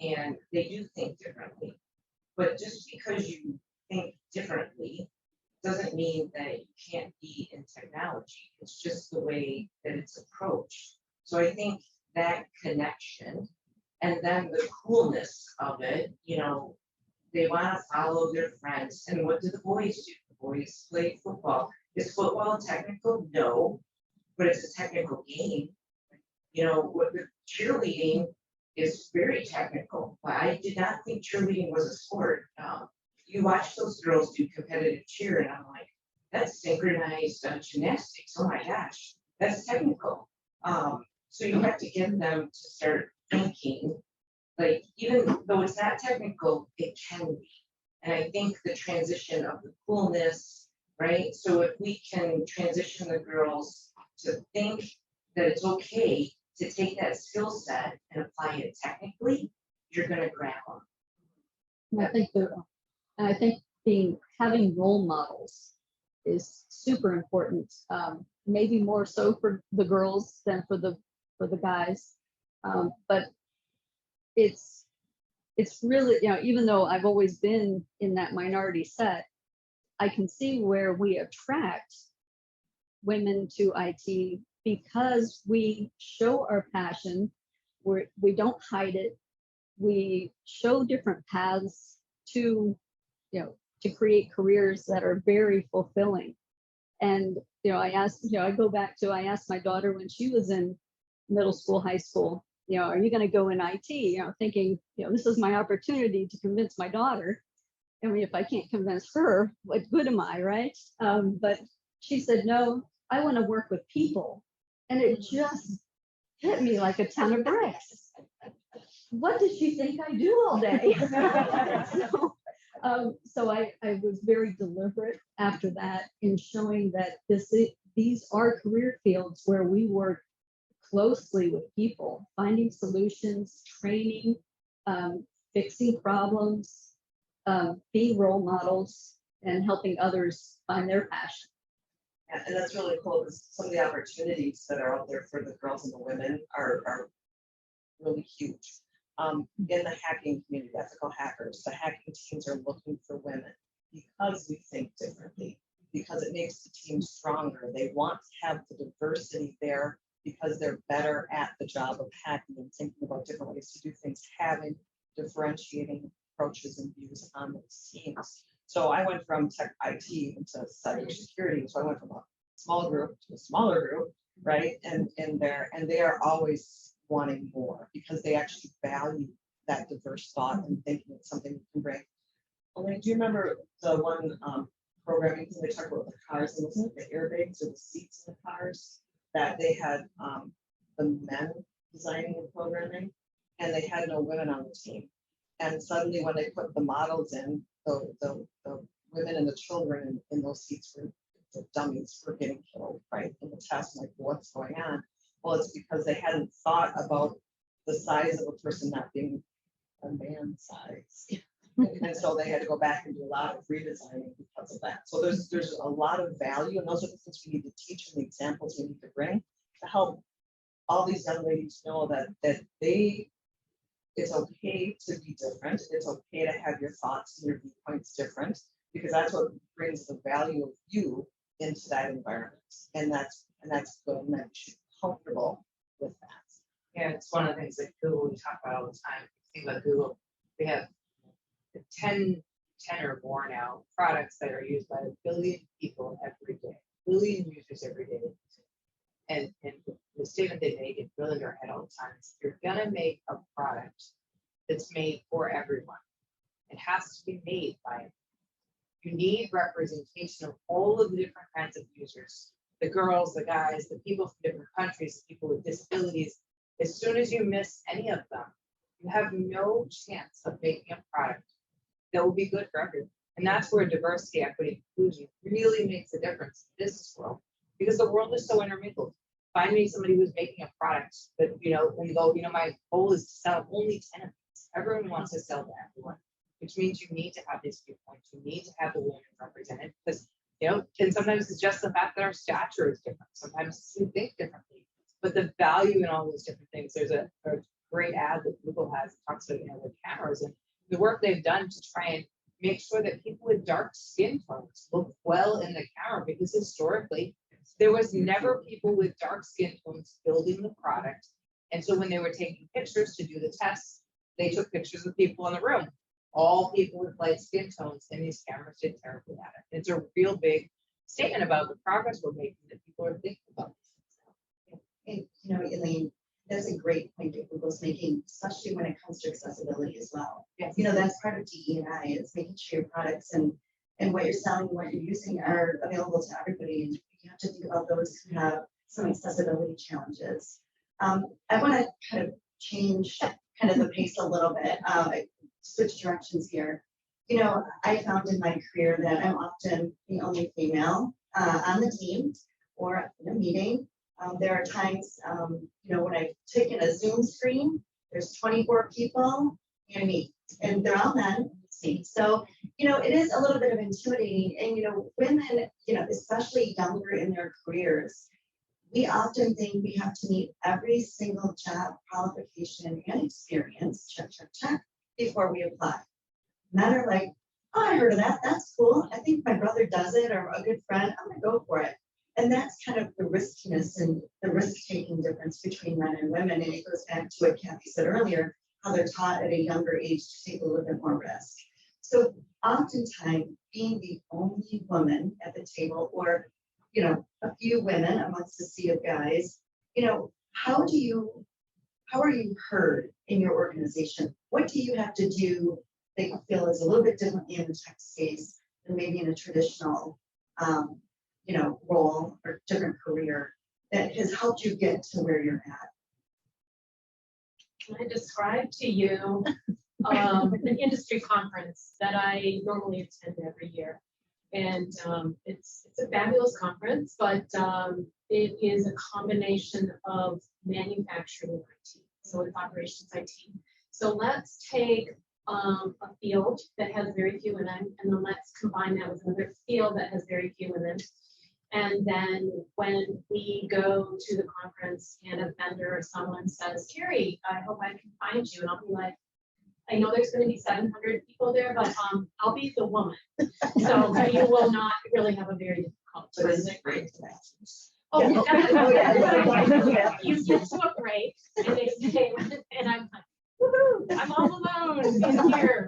and they do think differently. But just because you think differently doesn't mean that you can't be in technology. It's just the way that it's approached. So I think that connection and then the coolness of it, you know, they want to follow their friends. And what do the boys do? The boys play football. Is football technical? No, but it's a technical game. You know, what the cheerleading is very technical. But I did not think cheerleading was a sport. You watch those girls do competitive cheer, and I'm like, that's synchronized gymnastics. Oh my gosh, that's technical. So you have to get them to start thinking, like, even though it's not technical, it can be. And I think the transition of the coolness, right? So if we can transition the girls to think that it's okay to take that skill set and apply it technically, you're going to grab them. I think having role models is super important. Maybe more so for the girls than for the guys, but it's really, you know, even though I've always been in that minority set, I can see where we attract women to IT because we show our passion. We don't hide it. We show different paths to, you know, to create careers that are very fulfilling. And, you know, I asked my daughter when she was in middle school, high school, you know, are you going to go in IT? You know, thinking, you know, this is my opportunity to convince my daughter. I mean, if I can't convince her, what good am I, right? But she said, no, I want to work with people. And it just hit me like a ton of bricks. What does she think I do all day? So I was very deliberate after that in showing that these are career fields where we work closely with people, finding solutions, training, fixing problems, being role models, and helping others find their passion. And that's really cool because some of the opportunities that are out there for the girls and the women are really huge. In the hacking community, ethical hackers, the hacking teams are looking for women because we think differently, because it makes the team stronger. They want to have the diversity there because they're better at the job of hacking and thinking about different ways to do things, having differentiating approaches and views on those teams. So I went from tech IT into cybersecurity. So I went from a small group to a smaller group, right? And they are always wanting more because they actually value that diverse thought and thinking it's something we can bring. Elaine, do you remember the one programming thing they talked about the cars, and wasn't it the airbags or the seats in the cars that they had the men designing and programming, and they had no women on the team. And suddenly when they put the models in, the women and the children in those seats were the dummies were getting killed, right? In the test, like what's going on? Well, it's because they hadn't thought about the size of a person not being a man size. And so they had to go back and do a lot of redesigning because of that. So there's a lot of value, and those are the things we need to teach and the examples we need to bring to help all these young ladies know that it's okay to be different. It's okay to have your thoughts and your viewpoints different, because that's what brings the value of you into that environment. And that's good, and that you should be comfortable with that. Yeah, it's one of the things that Google we talk about all the time. Think about Google, we have 10 or more now products that are used by a billion people every day, billion users every day. And the statement they make, it really in our head all the time, is if you're gonna make a product that's made for everyone, it has to be made by, you need representation of all of the different kinds of users, the girls, the guys, the people from different countries, people with disabilities. As soon as you miss any of them, you have no chance of making a product that will be good for everyone. And that's where diversity, equity, inclusion really makes a difference in this world, because the world is so intermingled. Find me somebody who's making a product that, and go, my goal is to sell only 10 of these. Everyone wants to sell to everyone, which means you need to have these viewpoints. You need to have the women represented, because, and sometimes it's just the fact that our stature is different. Sometimes we think differently, but the value in all those different things. There's a great ad that Google has that talks about, the cameras and the work they've done to try and make sure that people with dark skin tones look well in the camera, because historically there was never people with dark skin tones building the product. And so when they were taking pictures to do the tests, they took pictures of people in the room, all people with light skin tones, and these cameras did terribly at it. It's a real big statement about the progress we're making, that people are thinking about this. And Elaine, that's a great point that Google's making, especially when it comes to accessibility as well. Yes. That's part of DE&I, is making sure your products and what you're selling, what you're using are available to everybody. And you have to think about those who have some accessibility challenges. I want to kind of change kind of the pace a little bit, switch directions here. I found in my career that I'm often the only female on the team or in a meeting. There are times, when I've taken a Zoom screen, there's 24 people and me, and they're all men. So, it is a little bit of intimidating. And, women, especially younger in their careers, we often think we have to meet every single job qualification and experience, check, before we apply. Men are like, oh, I heard of that. That's cool. I think my brother does it, or a good friend. I'm going to go for it. And that's kind of the riskiness and the risk-taking difference between men and women. And it goes back to what Kathi said earlier, how they're taught at a younger age to take a little bit more risk. So oftentimes, being the only woman at the table, or, a few women amongst a sea of guys, how are you heard in your organization? What do you have to do that you feel is a little bit differently in the tech space than maybe in a traditional role or different career that has helped you get to where you're at? Can I describe to you an industry conference that I normally attend every year? And it's a fabulous conference, but it is a combination of manufacturing and IT. So it's operations IT. So let's take a field that has very few women, and then let's combine that with another field that has very few women. And then when we go to the conference and a vendor or someone says, Carrie, I hope I can find you. And I'll be like, I know there's going to be 700 people there, but I'll be the woman. So you will not really have a very difficult But time. isn't it great to ask? Oh, Yeah. definitely. Oh, yeah. You get to a break and they say, and I'm like, woohoo, I'm all alone in here.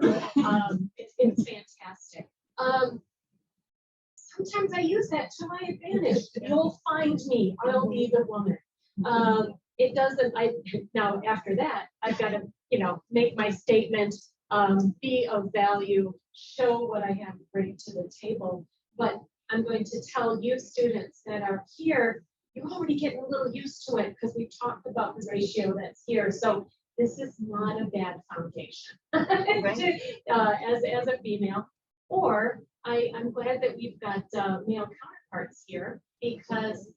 It's fantastic. Sometimes I use that to my advantage. You'll find me, I'll be the woman. It doesn't, now after that, I've got to, make my statement, be of value, show what I have to bring to the table. But I'm going to tell you students that are here, you're already getting a little used to it because we talked about the ratio that's here. So this is not a bad foundation as a female. Or I'm glad that we've got male counterparts here because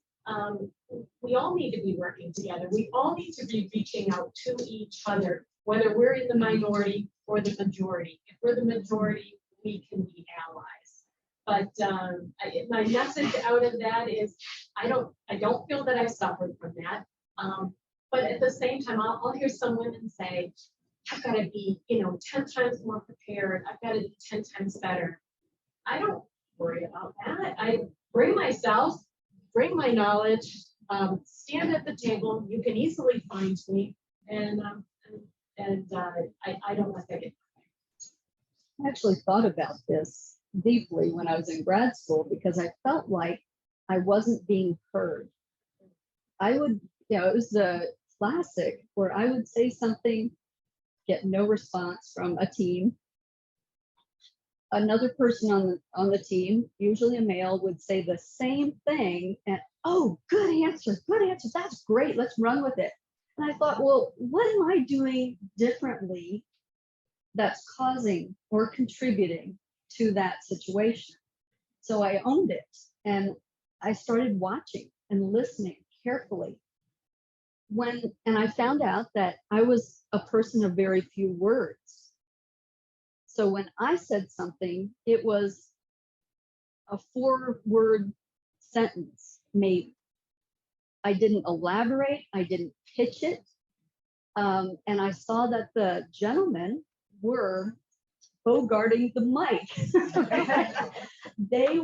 we all need to be working together. We all need to be reaching out to each other, whether we're in the minority or the majority. If we're the majority, we can be allies. But my message out of that is I don't feel that I've suffered from that. But at the same time, I'll hear some women say, I've got to be, 10 times more prepared. I've got to be 10 times better. I don't worry about that. I bring myself, bring my knowledge, stand at the table. You can easily find me, and I don't let that get. I actually thought about this deeply when I was in grad school because I felt like I wasn't being heard. I would, it was the classic where I would say something, get no response from a team. Another person on the team, usually a male, would say the same thing and, oh, good answer, that's great, let's run with it. And I thought, well, what am I doing differently that's causing or contributing to that situation? So I owned it and I started watching and listening carefully. And I found out that I was a person of very few words. So when I said something, it was a 4-word sentence, maybe. I didn't elaborate, I didn't pitch it. And I saw that the gentlemen were bogarting the mic. They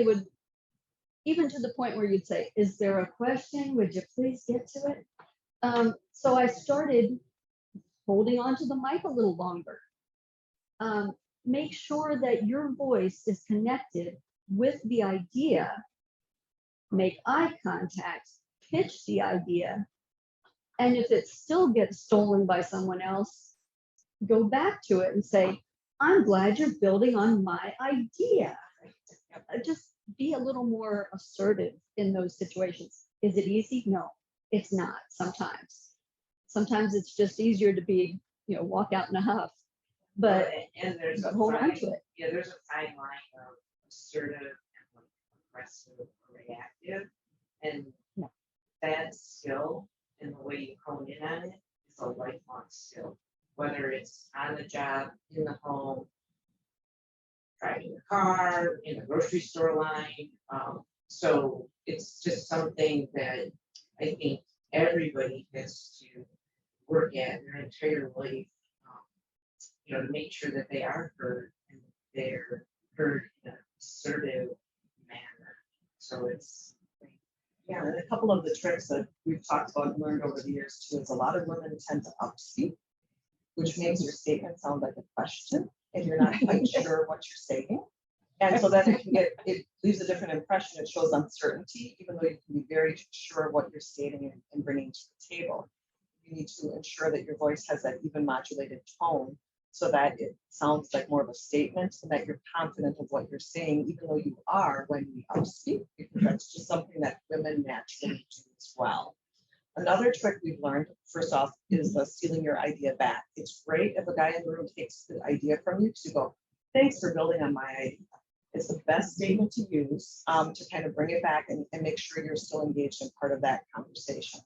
would, even to the point where you'd say, is there a question? Would you please get to it? So I started holding on to the mic a little longer. Make sure that your voice is connected with the idea, make eye contact, pitch the idea, and if it still gets stolen by someone else, go back to it and say, I'm glad you're building on my idea. Just be a little more assertive in those situations. Is it easy? No, it's not sometimes. Sometimes it's just easier to be, walk out in a huff. But and there's a hold on fine, to it. yeah, there's a fine line of assertive and like aggressive or reactive. And Yeah. that skill and the way you hone in on it is a lifelong skill. Whether it's on the job, in the home, driving the car, in the grocery store line. So it's just something that I think everybody has to work at their entire life. To make sure that they are heard and they're heard in an assertive manner. So it's Yeah, and a couple of the tricks that we've talked about and learned over the years too is a lot of women tend to upspeak, which makes your statement sound like a question and you're not quite sure what you're saying. And so then it leaves a different impression. It shows uncertainty, even though you can be very sure of what you're stating and bringing to the table. You need to ensure that your voice has that even modulated tone so that it sounds like more of a statement and that you're confident of what you're saying, even though you are when you upspeak, because that's just something that women naturally do as well. Another trick we've learned, first off, is stealing your idea back. It's great if a guy in the room takes the idea from you to go, thanks for building on my idea. It's the best statement to use to kind of bring it back and make sure you're still engaged in part of that conversation.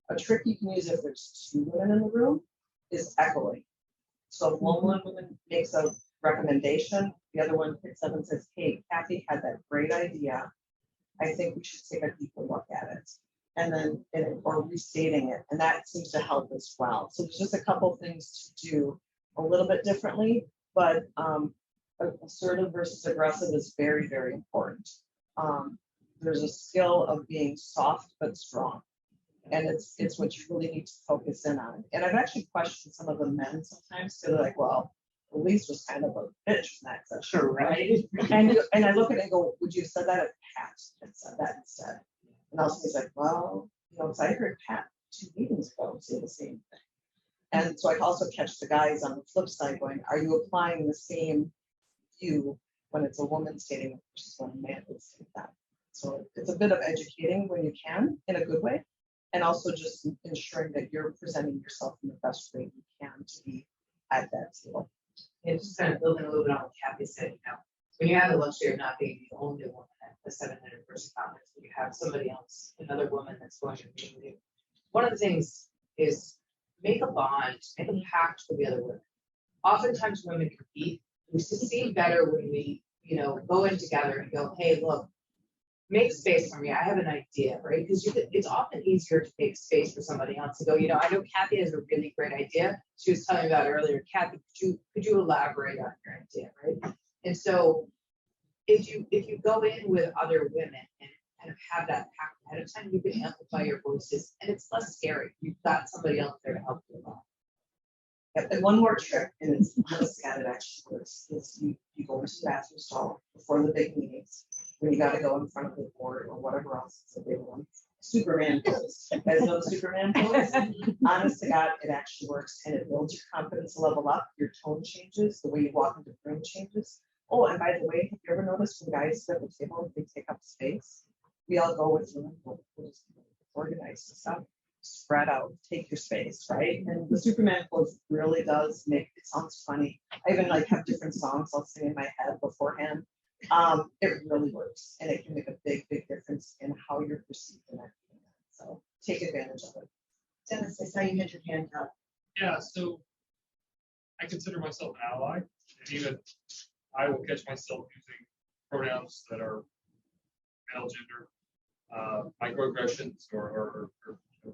A trick you can use if there's 2 women in the room is echoing. So if one woman makes a recommendation, the other one picks up and says, hey, Kathi had that great idea. I think we should take a deeper look at it. And then, or restating it, and that seems to help as well. So there's just a couple things to do a little bit differently, but assertive versus aggressive is very, very important. There's a skill of being soft but strong, and it's what you really need to focus in on. And I've actually questioned some of the men sometimes, so they're like, well, Elise was kind of a bitch in that session, right? And I look at it and go, would you have said that if Pat had said that instead? And also he's like, well, you know, because I heard Pat 2 meetings ago say the same thing. And so I also catch the guys on the flip side going, are you applying the same view when it's a woman stating it versus when a man would say that? So it's a bit of educating when you can in a good way, and also just ensuring that you're presenting yourself in the best way you can to be at that table. And just kind of building a little bit on what Kathi said, you know, when you have the luxury of not being the only woman at the 700 person conference, but you have somebody else, another woman that's going to be with you. One of the things is make a bond, make a pact with the other women. Oftentimes women compete. We succeed better when we, you know, go in together and go, hey, look, make space for me. I have an idea, right? Because it's often easier to make space for somebody else to go, you know, I know Kathi has a really great idea. She was telling me about it earlier. Kathi, could you elaborate on your idea, right? And so if you go in with other women and kind of have that pact ahead of time, you can amplify your voices and it's less scary. You've got somebody else there to help you along. Yep, and one more trick, and it's honest God, it actually works, is you go into the bathroom stall before the big meetings, when you gotta go in front of the board or whatever else, it's a big one. Superman pose. You guys know the Superman pose? Honest to God, it actually works, and it builds your confidence level up, your tone changes, the way you walk into the room changes. Oh, and by the way, have you ever noticed when guys sit at the table, they take up space? We all go with them, we'll just organize the stuff. Spread out, take your space, right? And the Superman pose really does make it sounds funny. I even like have different songs I'll sing in my head beforehand. It really works, and it can make a big, big difference in how you're perceived in that. So take advantage of it. Dennis, I saw you had your hand up. Yeah, so I consider myself an ally, and even I will catch myself using pronouns that are male gender, microaggressions or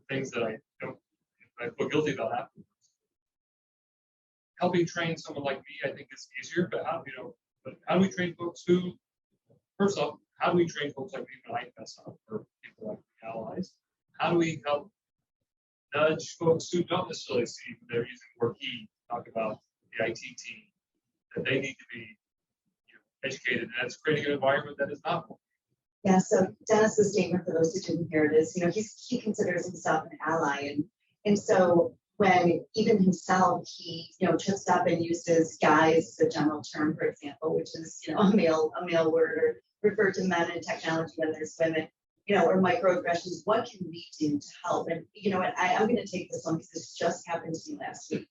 things that I feel guilty about afterwards. Helping train someone like me, I think, is easier, but how do we train folks who, first off, how do we train folks like me when I mess up, or people like me, allies? How do we help nudge folks who don't necessarily see when they're using the word he, talk about the IT team, that they need to be educated, and that's creating an environment that is not. Yeah, so Dennis's statement, for those who didn't hear it, is, he considers himself an ally, and so when even himself, he trips up and uses guys, the general term, for example, which is a male word, or refer to men in technology when there's women, or microaggressions. What can we do to help? And I'm going to take this one because this just happened to me last week.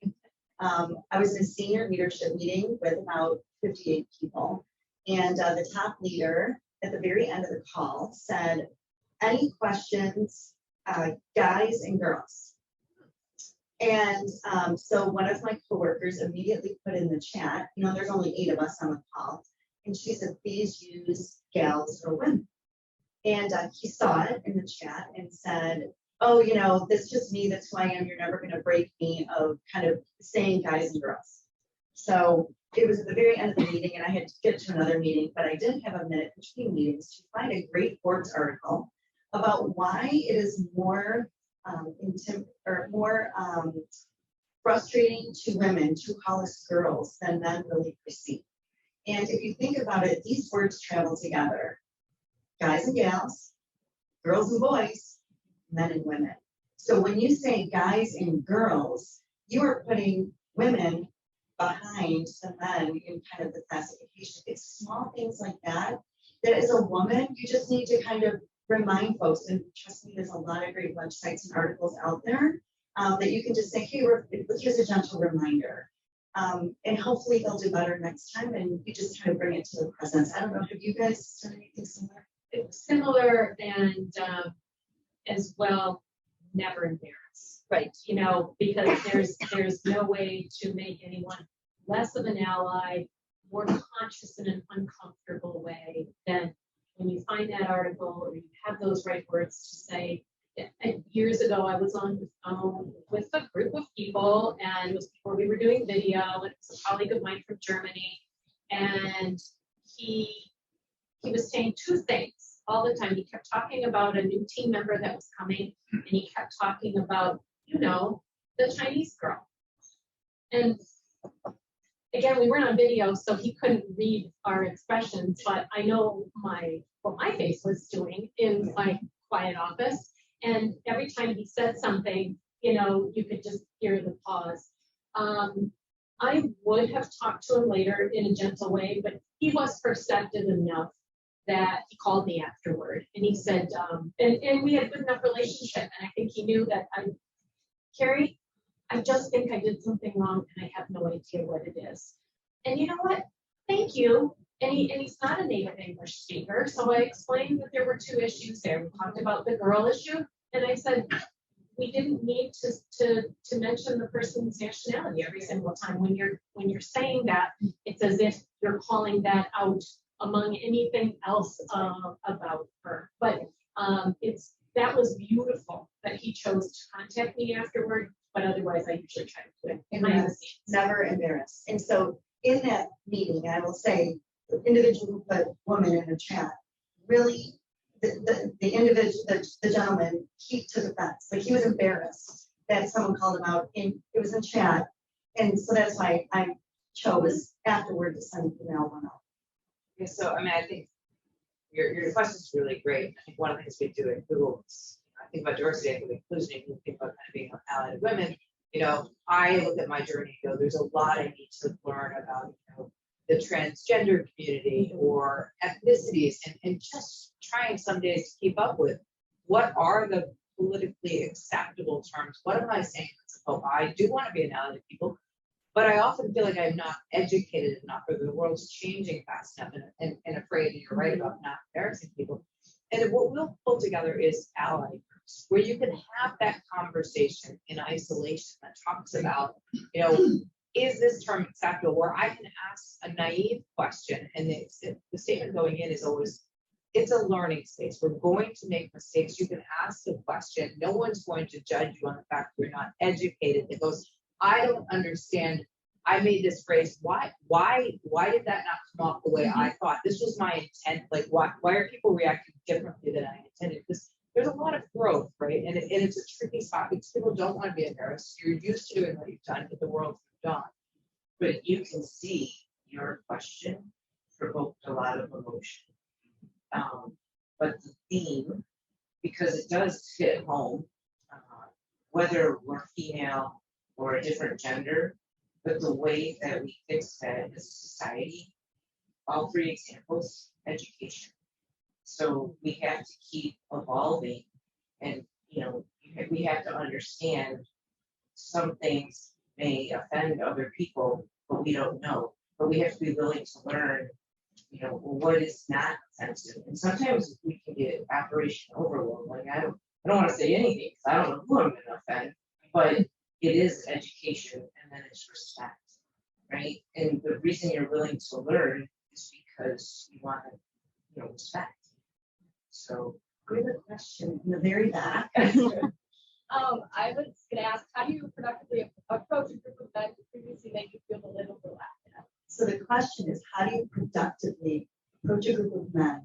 I was in a senior leadership meeting with about 58 people, and the top leader at the very end of the call said, "Any questions, guys and girls?" And so one of my coworkers immediately put in the chat, there's only 8 of us on the call, and she said, "Please use gals or women." And he saw it in the chat and said, "Oh, that's just me, that's who I am, you're never going to break me," of kind of saying guys and girls. So it was at the very end of the meeting, and I had to get to another meeting, but I did have a minute between meetings to find a great Forbes article about why it is more frustrating to women to call us girls than men really perceive. And if you think about it, these words travel together: guys and gals, girls and boys, men and women. So when you say guys and girls, you are putting women behind the men in kind of the classification. It's small things like that as a woman, you just need to kind of remind folks, and trust me, there's a lot of great websites and articles out there that you can just say, hey, here's a gentle reminder. And hopefully they'll do better next time, and you just kind of bring it to the present. I don't know, have you guys done anything similar? It's similar, and as well, never embarrass. Right. Because there's no way to make anyone less of an ally, more conscious in an uncomfortable way than when you find that article or you have those right words to say. Years ago, I was on the phone with a group of people, and it was before we were doing video. It was a colleague of mine from Germany, and he was saying two things all the time. He kept talking about a new team member that was coming, and he kept talking about, you know, the Chinese girl. And again, we weren't on video, so he couldn't read our expressions, but I know what my face was doing in my quiet office. And every time he said something, you know, you could just hear the pause. I would have talked to him later in a gentle way, but he was perceptive enough that he called me afterward and he said, and we had a good enough relationship. And I think he knew that Carrie, I just think I did something wrong and I have no idea what it is. And you know what? Thank you. And he's not a native English speaker. So I explained that there were two issues there. We talked about the girl issue. And I said, we didn't need to mention the person's nationality every single time. When you're saying that, it's as if you're calling that out among anything else about her. But that was beautiful that he chose to contact me afterward. But otherwise, I usually try to do it behind the scenes. Never embarrassed. And so in that meeting, I will say, the individual who put woman in the chat, really, the individual, the gentleman, he took offense. Like he was embarrassed that someone called him out. It was in chat. And so that's why I chose afterward to send an email one out. Yeah, so I mean, I think your question is really great. I think one of the things we do at Google is, I think about diversity, I think about inclusion, I think about kind of being an ally to women. You know, I look at my journey and go, there's a lot I need to learn about, you know, the transgender community or ethnicities, and just trying some days to keep up with what are the politically acceptable terms. What am I saying? Oh, I do want to be an ally to people, but I often feel like I'm not educated enough, or the world's changing fast enough, and afraid, and you're right about not embarrassing people. And what we'll pull together is ally groups where you can have that conversation in isolation that talks about, you know, is this term acceptable? Where I can ask a naive question, and the statement going in is always, it's a learning space. We're going to make mistakes. You can ask the question. No one's going to judge you on the fact that you're not educated. It goes, I don't understand. I made this phrase. Why did that not come off the way I thought? This was my intent. Like, why are people reacting differently than I intended? Because there's a lot of growth, right? And it's a tricky spot because people don't want to be embarrassed. You're used to doing what you've done, but the world's moved on. But you can see your question provoked a lot of emotion. But the theme, because it does hit home, whether we're female or a different gender, but the way that we fix that as a society, all three examples, education. So we have to keep evolving, and you know, we have to understand some things may offend other people, but we don't know. But we have to be willing to learn, you know, what is not offensive. And sometimes we can get operation overload. Like I don't want to say anything because I don't know who I'm going to offend, but it is education, and then it's respect, right? And the reason you're willing to learn is because you want to, you know, respect. So Good question in the very back. I was going to ask, how do you productively approach a group of men who previously made you feel belittled or laughed at? So the question is, how do you productively approach a group of men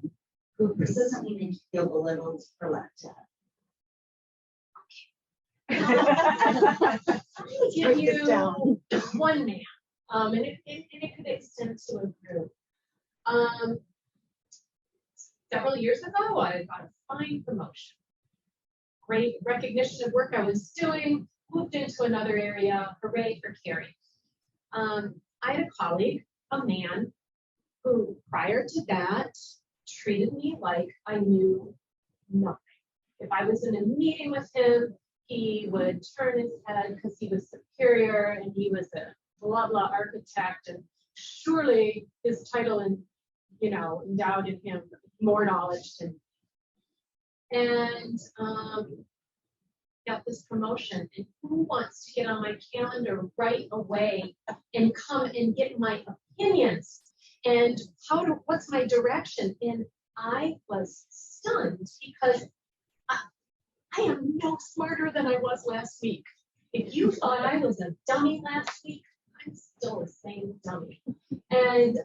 who persistently make you feel belittled or laughed at? Give you one man, and it could extend to a group. Several years ago, I got a fine promotion. Great recognition of work I was doing, moved into another area. Hooray for Carrie. I had a colleague, a man, who prior to that treated me like I knew nothing. If I was in a meeting with him, he would turn his head because he was superior and he was a blah blah architect, and surely his title and endowed in him more knowledge than me. And got this promotion, and who wants to get on my calendar right away and come and get my opinions and what's my direction? And I was stunned because I am no smarter than I was last week. If you thought I was a dummy last week, I'm still the same dummy. And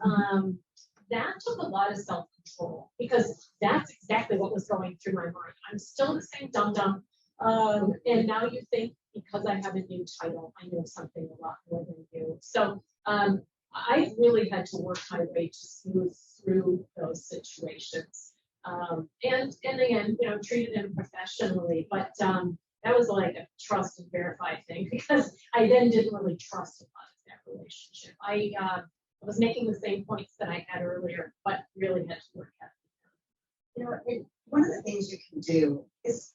that took a lot of self-control because that's exactly what was going through my mind. I'm still the same dum-dum. And now you think because I have a new title, I know something a lot more than you. So I really had to work my way to smooth through those situations. And again, you know, treated him professionally, but that was like a trust and verify thing because I then didn't really trust a lot of that relationship. I was making the same points that I had earlier, but really had to work at it. You know, and one of the things you can do is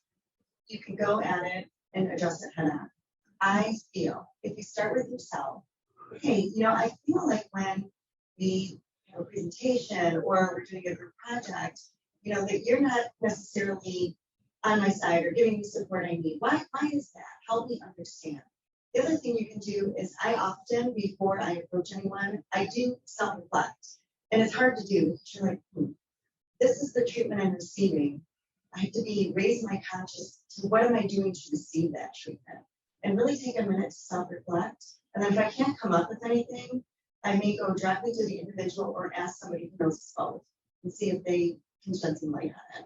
you can go at it and address it head on. I feel if you start with yourself, hey, you know, I feel like when we have a presentation or we're doing a group project, you know, that you're not necessarily on my side or giving me support I need. Why is that? Help me understand. The other thing you can do is I often, before I approach anyone, I do self-reflect. And it's hard to do. You're like, this is the treatment I'm receiving. I have to raise my conscious to what am I doing to receive that treatment? And really take a minute to self-reflect. And then if I can't come up with anything, I may go directly to the individual or ask somebody who knows us both and see if they can shed some light on it.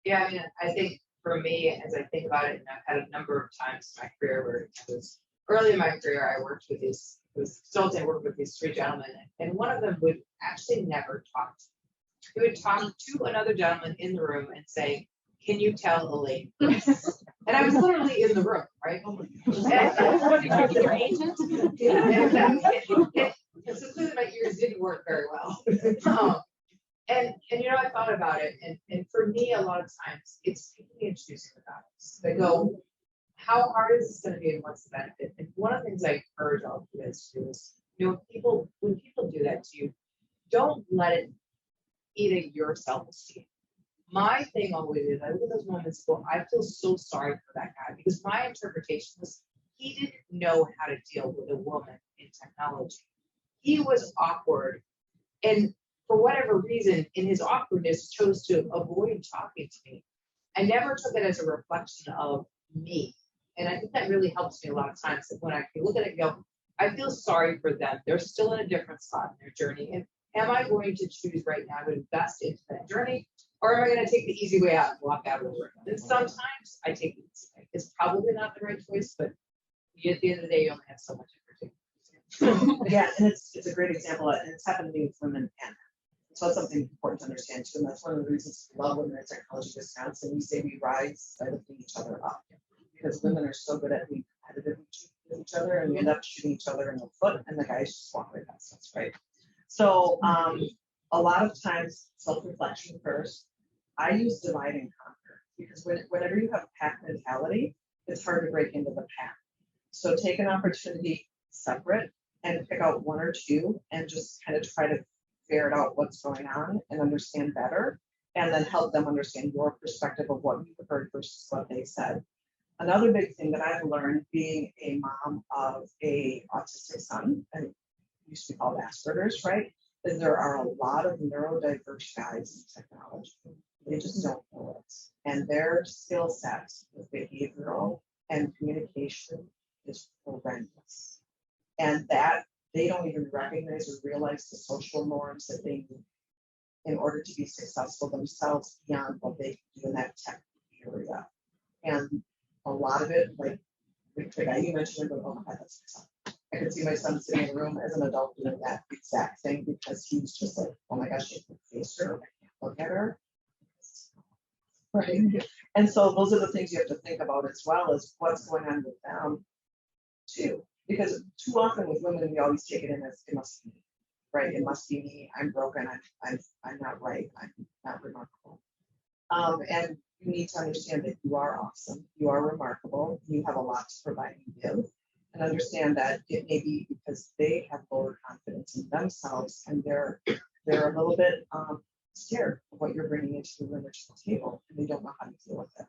Yeah, I mean, I think for me, as I think about it, and I've had a number of times in my career where it was early in my career, I worked with these, it was consulting, I worked with these three gentlemen, and one of them would actually never talk. He would talk to another gentleman in the room and say, "Can you tell Elaine?" And I was literally in the room, right? Your agent? And so clearly my ears didn't work very well. And you know, I thought about it, and for me, a lot of times it's people introducing the values. They go, how hard is this going to be, and what's the benefit? And one of the things I encourage all of you guys to do is, you know, when people do that to you, don't let it eat at your self-esteem. My thing always is, I look at those moments and go, I feel so sorry for that guy, because my interpretation was he didn't know how to deal with a woman in technology. He was awkward, and for whatever reason, in his awkwardness, chose to avoid talking to me. I never took it as a reflection of me. And I think that really helps me a lot of times when I look at it and go, I feel sorry for them. They're still in a different spot in their journey. And am I going to choose right now to invest into that journey? Or am I going to take the easy way out and walk out of the room? And sometimes I take the easy way. It's probably not the right choice, but at the end of the day, you only have so much information. Yeah, and it's a great example, and it's happened to me with women and men. So that's something important to understand too, and that's one of the reasons we love Women in Technology Wisconsin. We say we rise by lifting each other up, because women are so good at being competitive with each other, and we end up shooting each other in the foot, and the guys just walk right past us, right? So a lot of times, self-reflection first. I use divide and conquer, because whenever you have pack mentality, it's hard to break into the pack. So take an opportunity separate and pick out one or two and just kind of try to ferret out what's going on and understand better, and then help them understand your perspective of what you heard versus what they said. Another big thing that I've learned being a mom of a autistic son, and it used to be called Asperger's, right, is there are a lot of neurodiverse guys in technology. They just don't know it. And their skill set with behavioral and communication is horrendous. And that they don't even recognize or realize the social norms that they need in order to be successful themselves beyond what they can do in that tech area. And a lot of it, like the guy you mentioned, oh my God, that's my son. I could see my son sitting in the room as an adult doing that exact thing, because he was just like, oh my gosh, I can face her, I can't look at her. Right. And so those are the things you have to think about, as well as what's going on with them too. Because too often with women, we always take it in as it must be me, right? It must be me. I'm broken. I'm not right. I'm not remarkable. And you need to understand that you are awesome. You are remarkable. You have a lot to provide and give, and understand that it may be because they have lower confidence in themselves, and they're a little bit scared of what you're bringing into the room or to the table, and they don't know how to deal with it.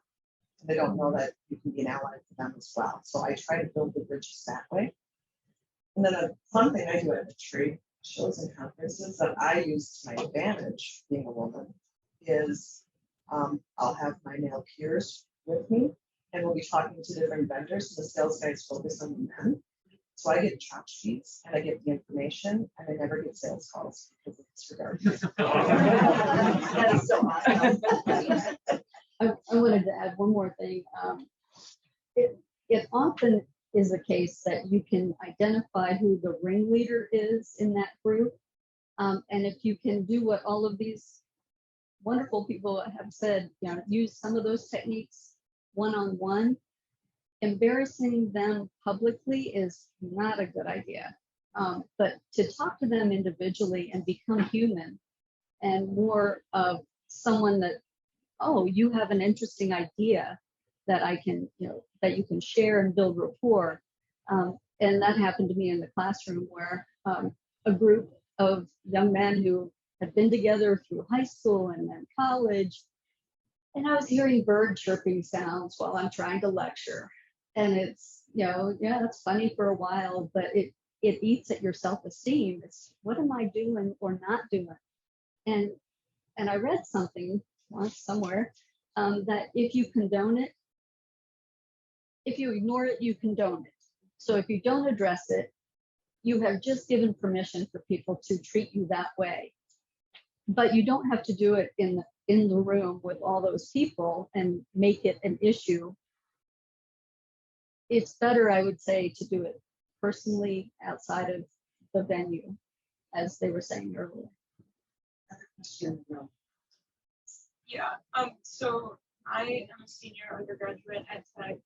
They don't know that you can be an ally for them as well. So I try to build the bridges that way. And then a fun thing I do at the tree shows and conferences that I use to my advantage, being a woman, is I'll have my male peers with me, and we'll be talking to different vendors. So the sales guys focus on the men. So I get chop sheets and I get the information, and I never get sales calls because of disregard. That is so awesome. I wanted to add one more thing. It often is the case that you can identify who the ringleader is in that group. And if you can do what all of these wonderful people have said, use some of those techniques one-on-one, embarrassing them publicly is not a good idea. But to talk to them individually and become human and more of someone that, oh, you have an interesting idea that I can, that you can share and build rapport. And that happened to me in the classroom where a group of young men who had been together through high school and then college, and I was hearing bird chirping sounds while I'm trying to lecture. And it's, it's funny for a while, but it eats at your self-esteem. It's what am I doing or not doing? And I read something once somewhere that if you condone it, if you ignore it, you condone it. So if you don't address it, you have just given permission for people to treat you that way. But you don't have to do it in the room with all those people and make it an issue. It's better, I would say, to do it personally outside of the venue, as they were saying earlier. Yeah, so I am a senior undergraduate at Tech,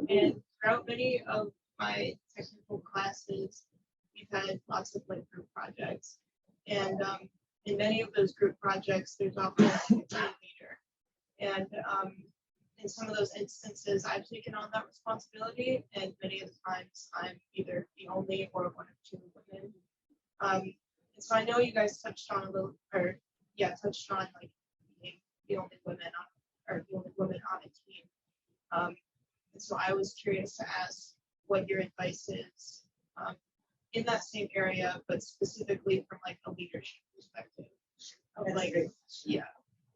and throughout many of my technical classes, we've had lots of like group projects, and in many of those group projects, there's often a team leader, and in some of those instances, I've taken on that responsibility, and many of the times I'm either the only or one of two women. And so I know you guys touched on touched on like being the only women on a team. And so I was curious to ask what your advice is in that same area, but specifically from like a leadership perspective.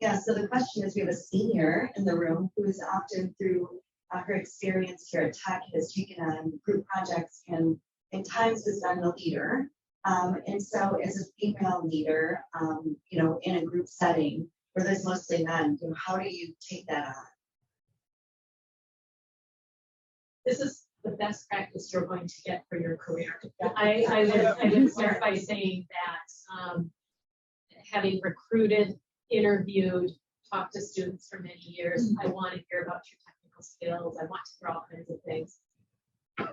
Yeah, so the question is, we have a senior in the room who is often through her experience here at Tech has taken on group projects and in times has been the leader. And so as a female leader, in a group setting where there's mostly men, how do you take that on? This is the best practice you're going to get for your career. I would start by saying that having recruited, interviewed, talked to students for many years, I want to hear about your technical skills. I want to hear all kinds of things.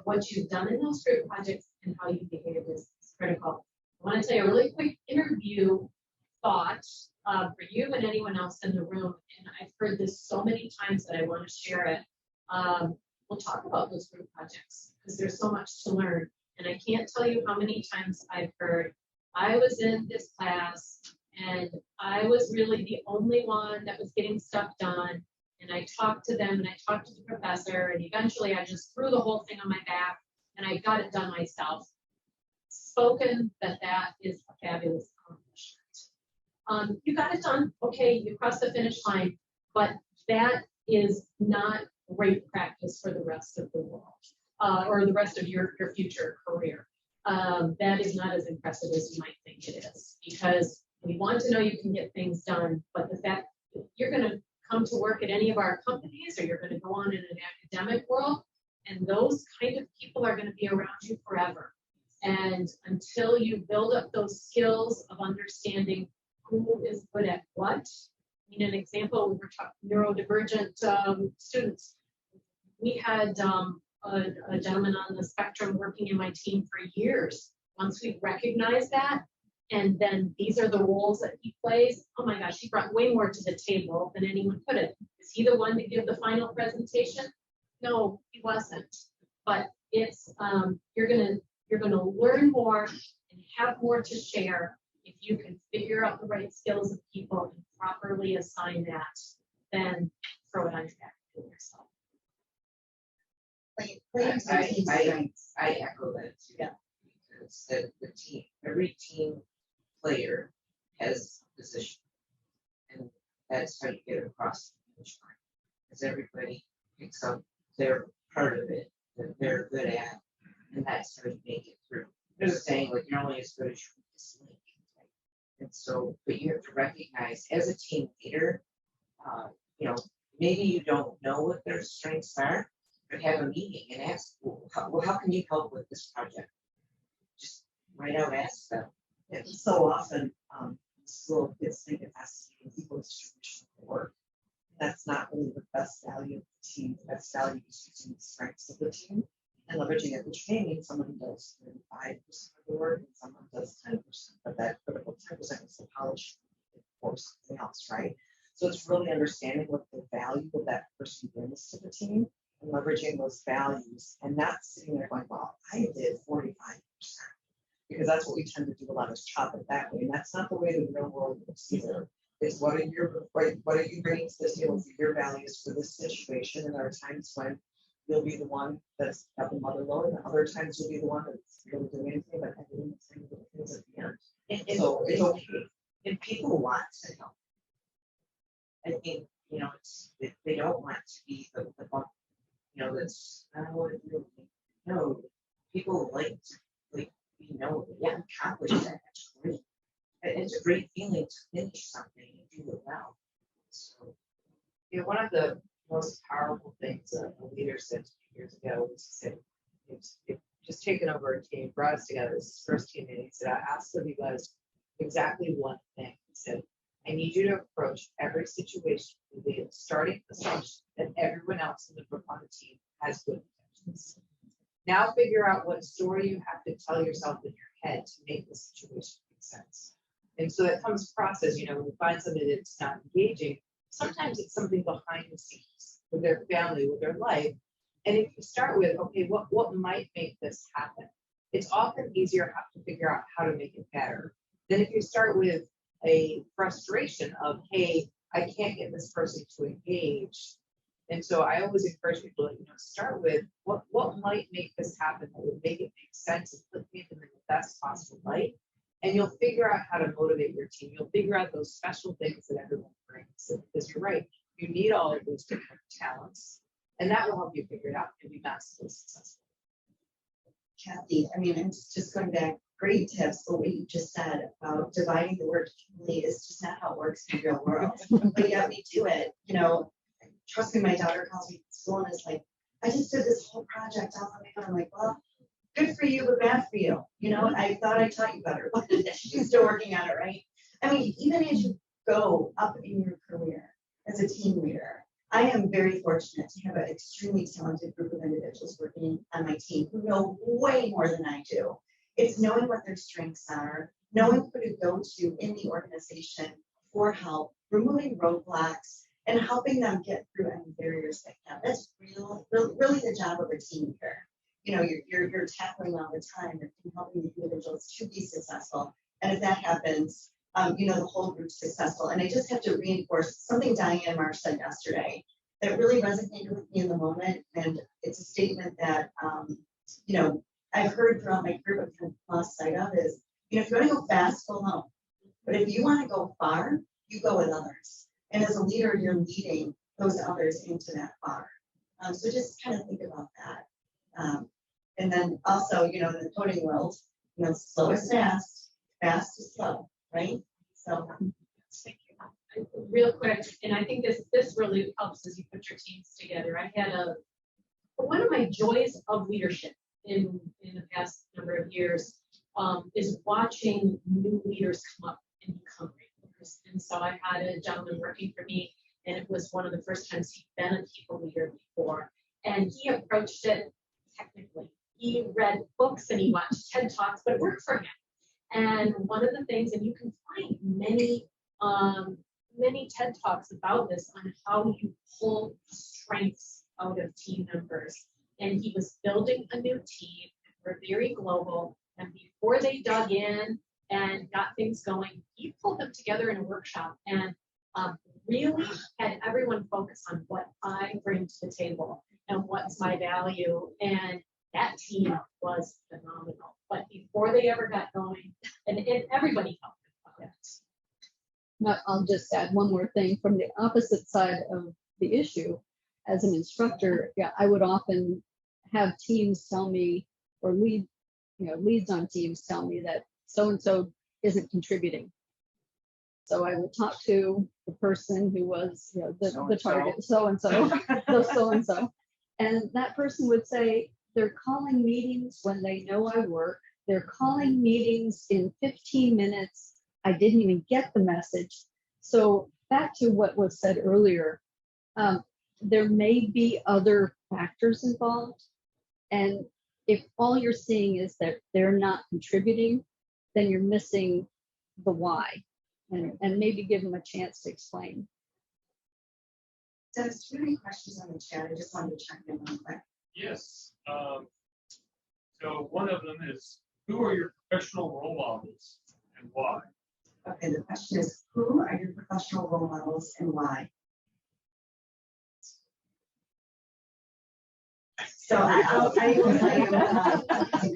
What you've done in those group projects and how you behave is critical. I want to tell you a really quick interview thought for you and anyone else in the room. And I've heard this so many times that I want to share it. We'll talk about those group projects because there's so much to learn. And I can't tell you how many times I've heard, I was in this class and I was really the only one that was getting stuff done. And I talked to them and I talked to the professor and eventually I just threw the whole thing on my back and I got it done myself. Spoken that is a fabulous accomplishment. You got it done, okay, you crossed the finish line, but that is not great practice for the rest of the world or the rest of your future career. That is not as impressive as you might think it is because we want to know you can get things done, but the fact that you're going to come to work at any of our companies or you're going to go on in an academic world, and those kind of people are going to be around you forever. And until you build up those skills of understanding who is good at what, I mean, an example, we were talking neurodivergent students. We had a gentleman on the spectrum working in my team for years. Once we recognized that, and then these are the roles that he plays, oh my gosh, he brought way more to the table than anyone could have. Is he the one to give the final presentation? No, he wasn't. But it's you're gonna learn more and have more to share if you can figure out the right skills of people and properly assign that, then throw it on your back to yourself. I echo that too. Yeah. Because is that every team player has a position. And that's how you get across the finish line. Because everybody picks up their part of it that they're good at, and that's how you make it through. There's a saying, like, you're only as good as your weakest link. And so, but you have to recognize as a team leader, maybe you don't know what their strengths are, but have a meeting and ask, how can you help with this project? Just right out ask them. And so often, school kids think it has to be equal distribution of the work. That's not really the best value of the team. The best value is using the strengths of the team and leveraging it, which may mean someone does 35% of the work and someone does 10%, but that critical 10% is the polish for something else, right? So it's really understanding what the value of that person brings to the team and leveraging those values and not sitting there going, well, I did 45%. Because that's what we tend to do a lot, is chop it that way. And that's not the way the real world works either. It's what are you bringing to the table for your values for this situation? And there are times when you'll be the one that's got the mother load, and other times you'll be the one that's really doing anything but doing the same little things at the end. And So it's okay. And people want to help. I think, they don't want to be the one, that's not what it really. No, people like to, yeah, accomplish that. That's great. It's a great feeling to finish something and do it well. So, One of the most powerful things a leader said to me years ago was to say, if just taken over a team, brought us together, this is his first team meeting, he said, I asked of you guys exactly one thing. He said, I need you to approach every situation with the starting assumption that everyone else in the group on the team has good intentions. Now figure out what story you have to tell yourself in your head to make the situation make sense. And so that comes across as, when you find somebody that's not engaging, sometimes it's something behind the scenes with their family, with their life. And if you start with, okay, what might make this happen? It's often easier to figure out how to make it better than if you start with a frustration of, hey, I can't get this person to engage. And so I always encourage people to start with what might make this happen that would make it make sense and put them in the best possible light. And you'll figure out how to motivate your team. You'll figure out those special things that everyone brings. Because you're right, you need all of those different talents. And that will help you figure it out and be massively successful. Kathi, I'm just going back, great tips, but what you just said about dividing the work equally is just not how it works in the real world. But yet we do it, trust me, my daughter calls me from school and is like, I just did this whole project all on my own. I'm like, well, good for you, but bad for you. I thought I taught you better. She's still working on it, right? Even as you go up in your career as a team leader, I am very fortunate to have an extremely talented group of individuals working on my team who know way more than I do. It's knowing what their strengths are, knowing who to go to in the organization for help, removing roadblocks, and helping them get through any barriers they have. That's really the job of a team leader. You're tackling all the time and helping the individuals to be successful. And if that happens, the whole group's successful. And I just have to reinforce something Diane Marsh said yesterday that really resonated with me in the moment. And it's a statement that, I've heard throughout my career, but kind of lost sight of is, if you want to go fast, go alone. But if you want to go far, you go with others. And as a leader, you're leading those others into that far. So just kind of think about that. And then also, in the coding world, slow is fast, fast is slow, right? So Thank you. Real quick, and I think this really helps as you put your teams together. I had one of my joys of leadership in the past number of years is watching new leaders come up and become great leaders. And so I had a gentleman working for me, and it was one of the first times he'd been a people leader before. And he approached it technically. He read books and he watched TED Talks, but it worked for him. And one of the things, and you can find many TED Talks about this on how you pull strengths out of team members. And he was building a new team. We're very global. And before they dug in and got things going, he pulled them together in a workshop and really had everyone focus on what I bring to the table and what's my value. And that team was phenomenal. But before they ever got going, and everybody helped. I'll just add one more thing from the opposite side of the issue. As an instructor, yeah, I would often have teams tell me, or leads on teams tell me that so-and-so isn't contributing. So I would talk to the person who was, the target, so-and-so, so-and-so. And that person would say, they're calling meetings when they know I work. They're calling meetings in 15 minutes. I didn't even get the message. So back to what was said earlier, there may be other factors involved. And if all you're seeing is that they're not contributing, then you're missing the why. And maybe give them a chance to explain. There's too many questions on the chat. I just wanted to check in real quick. Yes. So one of them is, who are your professional role models and why? Okay, the question is, who are your professional role models and why? So I'll tell you what I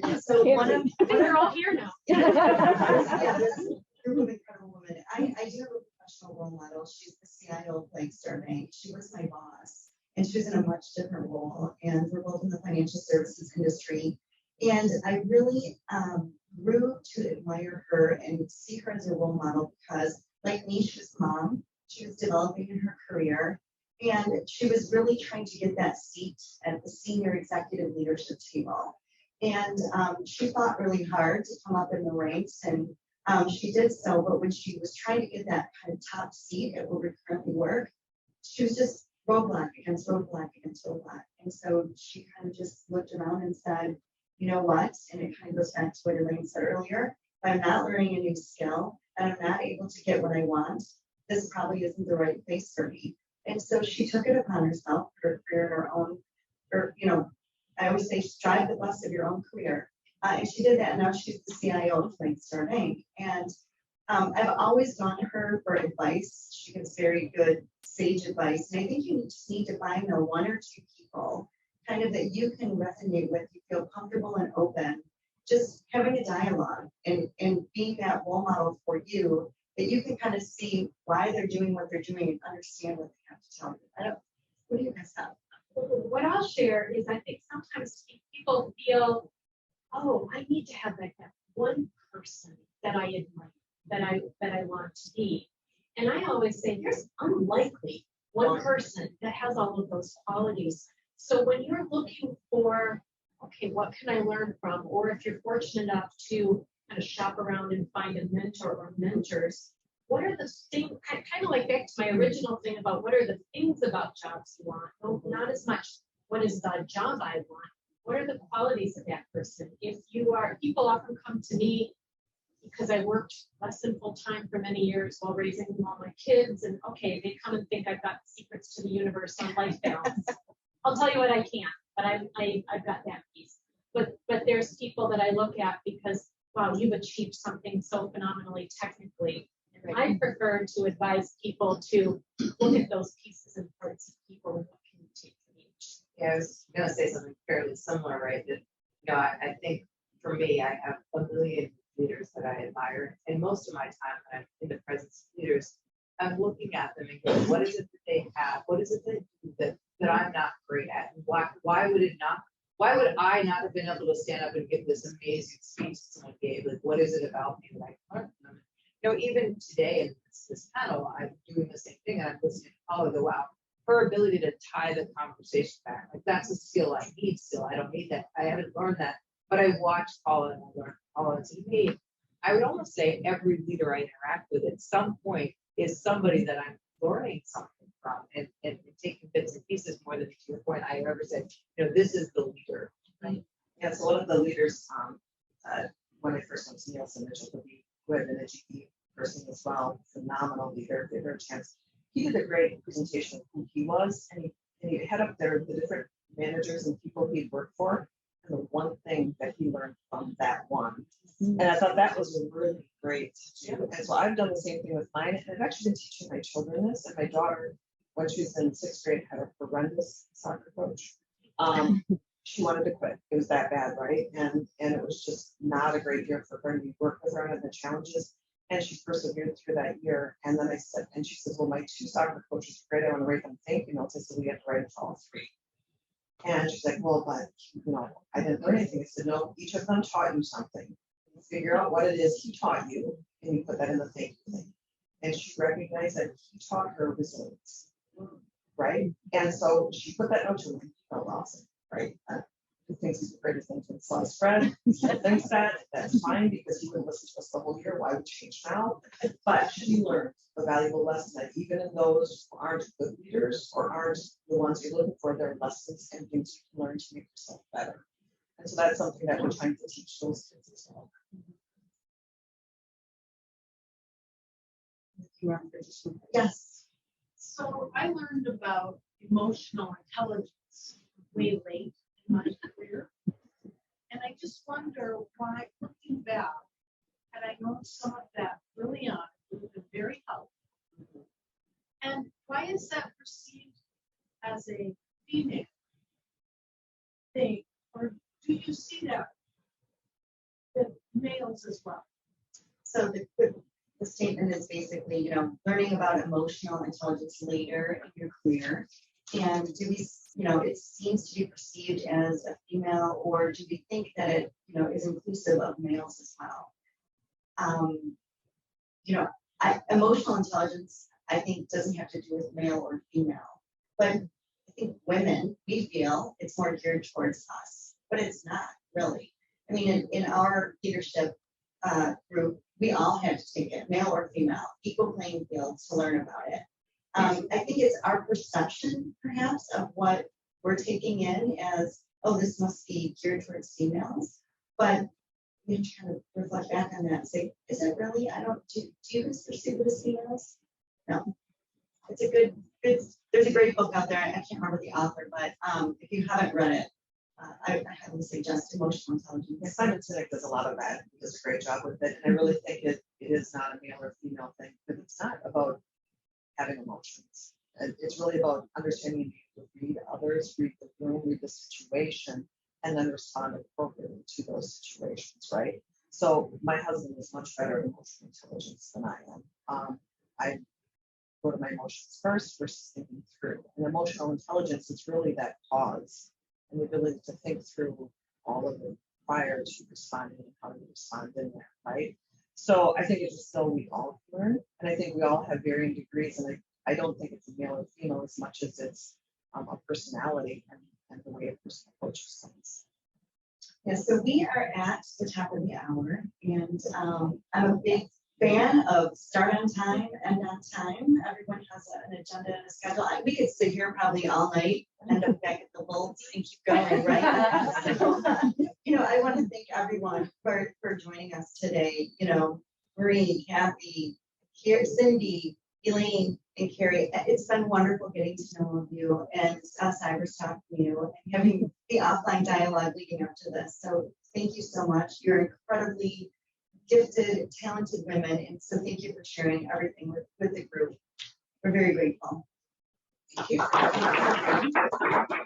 am. So one of I think they're all here now. yeah, this group of incredible women. I do have a professional role model. She's the CIO of Flagstar Bank. She was my boss, and she was in a much different role. And we're both in the financial services industry. And I really grew to admire her and see her as a role model because, like me, she was a mom. She was developing in her career. And she was really trying to get that seat at the senior executive leadership table. And she fought really hard to come up in the ranks, and she did so. But when she was trying to get that kind of top seat at where we currently work, she was just roadblock against roadblock against roadblock. And so she kind of just looked around and said, you know what? And it kind of goes back to what Elaine said earlier. If I'm not learning a new skill and I'm not able to get what I want, this probably isn't the right place for me. And so she took it upon herself, her career in her own, or, I always say drive the bus of your own career. And she did that. And now she's the CIO of Flagstar Bank. And I've always gone to her for advice. She gives very good, sage advice. And I think you just need to find the one or two people kind of that you can resonate with, you feel comfortable and open, just having a dialogue and being that role model for you, that you can kind of see why they're doing what they're doing and understand what they have to tell you. What do you guys have? What I'll share is I think sometimes people feel, oh, I need to have like that one person that I admire, that I want to be. And I always say there's unlikely one person that has all of those qualities. So when you're looking for, okay, what can I learn from? Or if you're fortunate enough to kind of shop around and find a mentor or mentors, what are the things, kind of like back to my original thing about what are the things about jobs you want? No, not as much what is the job I want? What are the qualities of that person? If you are, people often come to me because I worked less than full time for many years while raising all my kids, and okay, they come and think I've got secrets to the universe on life balance. I'll tell you what I can't, but I've got that piece. But there's people that I look at because, wow, you've achieved something so phenomenally technically. And I prefer to advise people to look at those pieces and parts of people and what can you take from each. Yeah, I was gonna say something fairly similar, right? That, I think for me, I have a million leaders that I admire, and most of my time when I'm in the presence of leaders, I'm looking at them and going, what is it that they have? What is it that I'm not great at? And why would I not have been able to stand up and give this amazing speech someone gave? Like, what is it about me that I can learn from them? Even today in this panel, I'm doing the same thing, and I'm listening to Paula go, wow, her ability to tie the conversation back, like that's a skill I need still. I don't need that. I haven't learned that, but I watched Paula and I learned Paula. And to me, I would almost say every leader I interact with at some point is somebody that I'm learning something from and taking bits and pieces more than to your point. I ever said, this is the leader. Right. Yeah, so one of the leaders, when I first went to Nielsen, who had been a GP person as well, phenomenal leader, gave her a chance. He did a great presentation of who he was, and he had up there the different managers and people he'd worked for, and the one thing that he learned from that one. And I thought that was really great to do. And so I've done the same thing with mine, and I've actually been teaching my children this, and my daughter, when she was in 6th grade, had a horrendous soccer coach. she wanted to quit. It was that bad, right? And it was just not a great year for her. And we worked with her on the challenges, and she persevered through that year. And then I said, and she says, well, my 2 soccer coaches are great. I want to write them thank you notes. I said, we have to write it to all 3. And she's like, well, but I didn't learn anything. I said, no, each of them taught you something. You figure out what it is he taught you, and you put that in the thank you thing. And she recognized that he taught her resilience, right? And so she put that note to him. Felt awesome, right? He thinks he's the greatest thing since sliced bread. He still thinks that's fine because he wouldn't listen to us the whole year. Why would change now? But she learned a valuable lesson that even in those who aren't good leaders or aren't the ones you're looking for, there are lessons and things you can learn to make yourself better. And so that's something that we're trying to teach those kids as well. Yes. So I learned about emotional intelligence way late in my career. And I just wonder why, looking back, had I known some of that early on, it would have been very helpful. And why is that perceived as a female thing? Or do you see that with males as well? So the statement is basically, learning about emotional intelligence later in your career. And do we, it seems to be perceived as a female, or do we think that it, is inclusive of males as well? Emotional intelligence, I think, doesn't have to do with male or female, but I think women, we feel it's more geared towards us, but it's not really. I mean, in our leadership group, we all had to take it, male or female, equal playing field to learn about it. I think it's our perception, perhaps, of what we're taking in as, oh, this must be geared towards females. But we try to reflect back on that and say, is it really? Do you guys perceive it as females? No. It's a good, there's a great book out there. I can't remember the author, but if you haven't read it, I highly suggest Emotional Intelligence. Simon Sinek does a lot of that. He does a great job with it. And I really think it is not a male or female thing, but it's not about having emotions. It's really about understanding you read others, read the room, read the situation, and then respond appropriately to those situations, right? So my husband is much better at emotional intelligence than I am. I go to my emotions first versus thinking through. And emotional intelligence is really that pause and the ability to think through all of it prior to responding and how to respond in there, right? So I think it's a skill we all learn, and I think we all have varying degrees, and I don't think it's a male or female as much as it's a personality and the way a person approaches things. Yeah, so we are at the top of the hour, and I'm a big fan of start on time, end on time. Everyone has an agenda and a schedule. We could sit here probably all night, end up back at the Bolts and keep going, right? So, I want to thank everyone for joining us today. Marie, Kathi, here, Cindy, Elaine, and Carrie. It's been wonderful getting to know all of you and Cybers talking to you and having the offline dialogue leading up to this. So thank you so much. You're incredibly gifted, talented women, and so thank you for sharing everything with the group. We're very grateful. Thank you.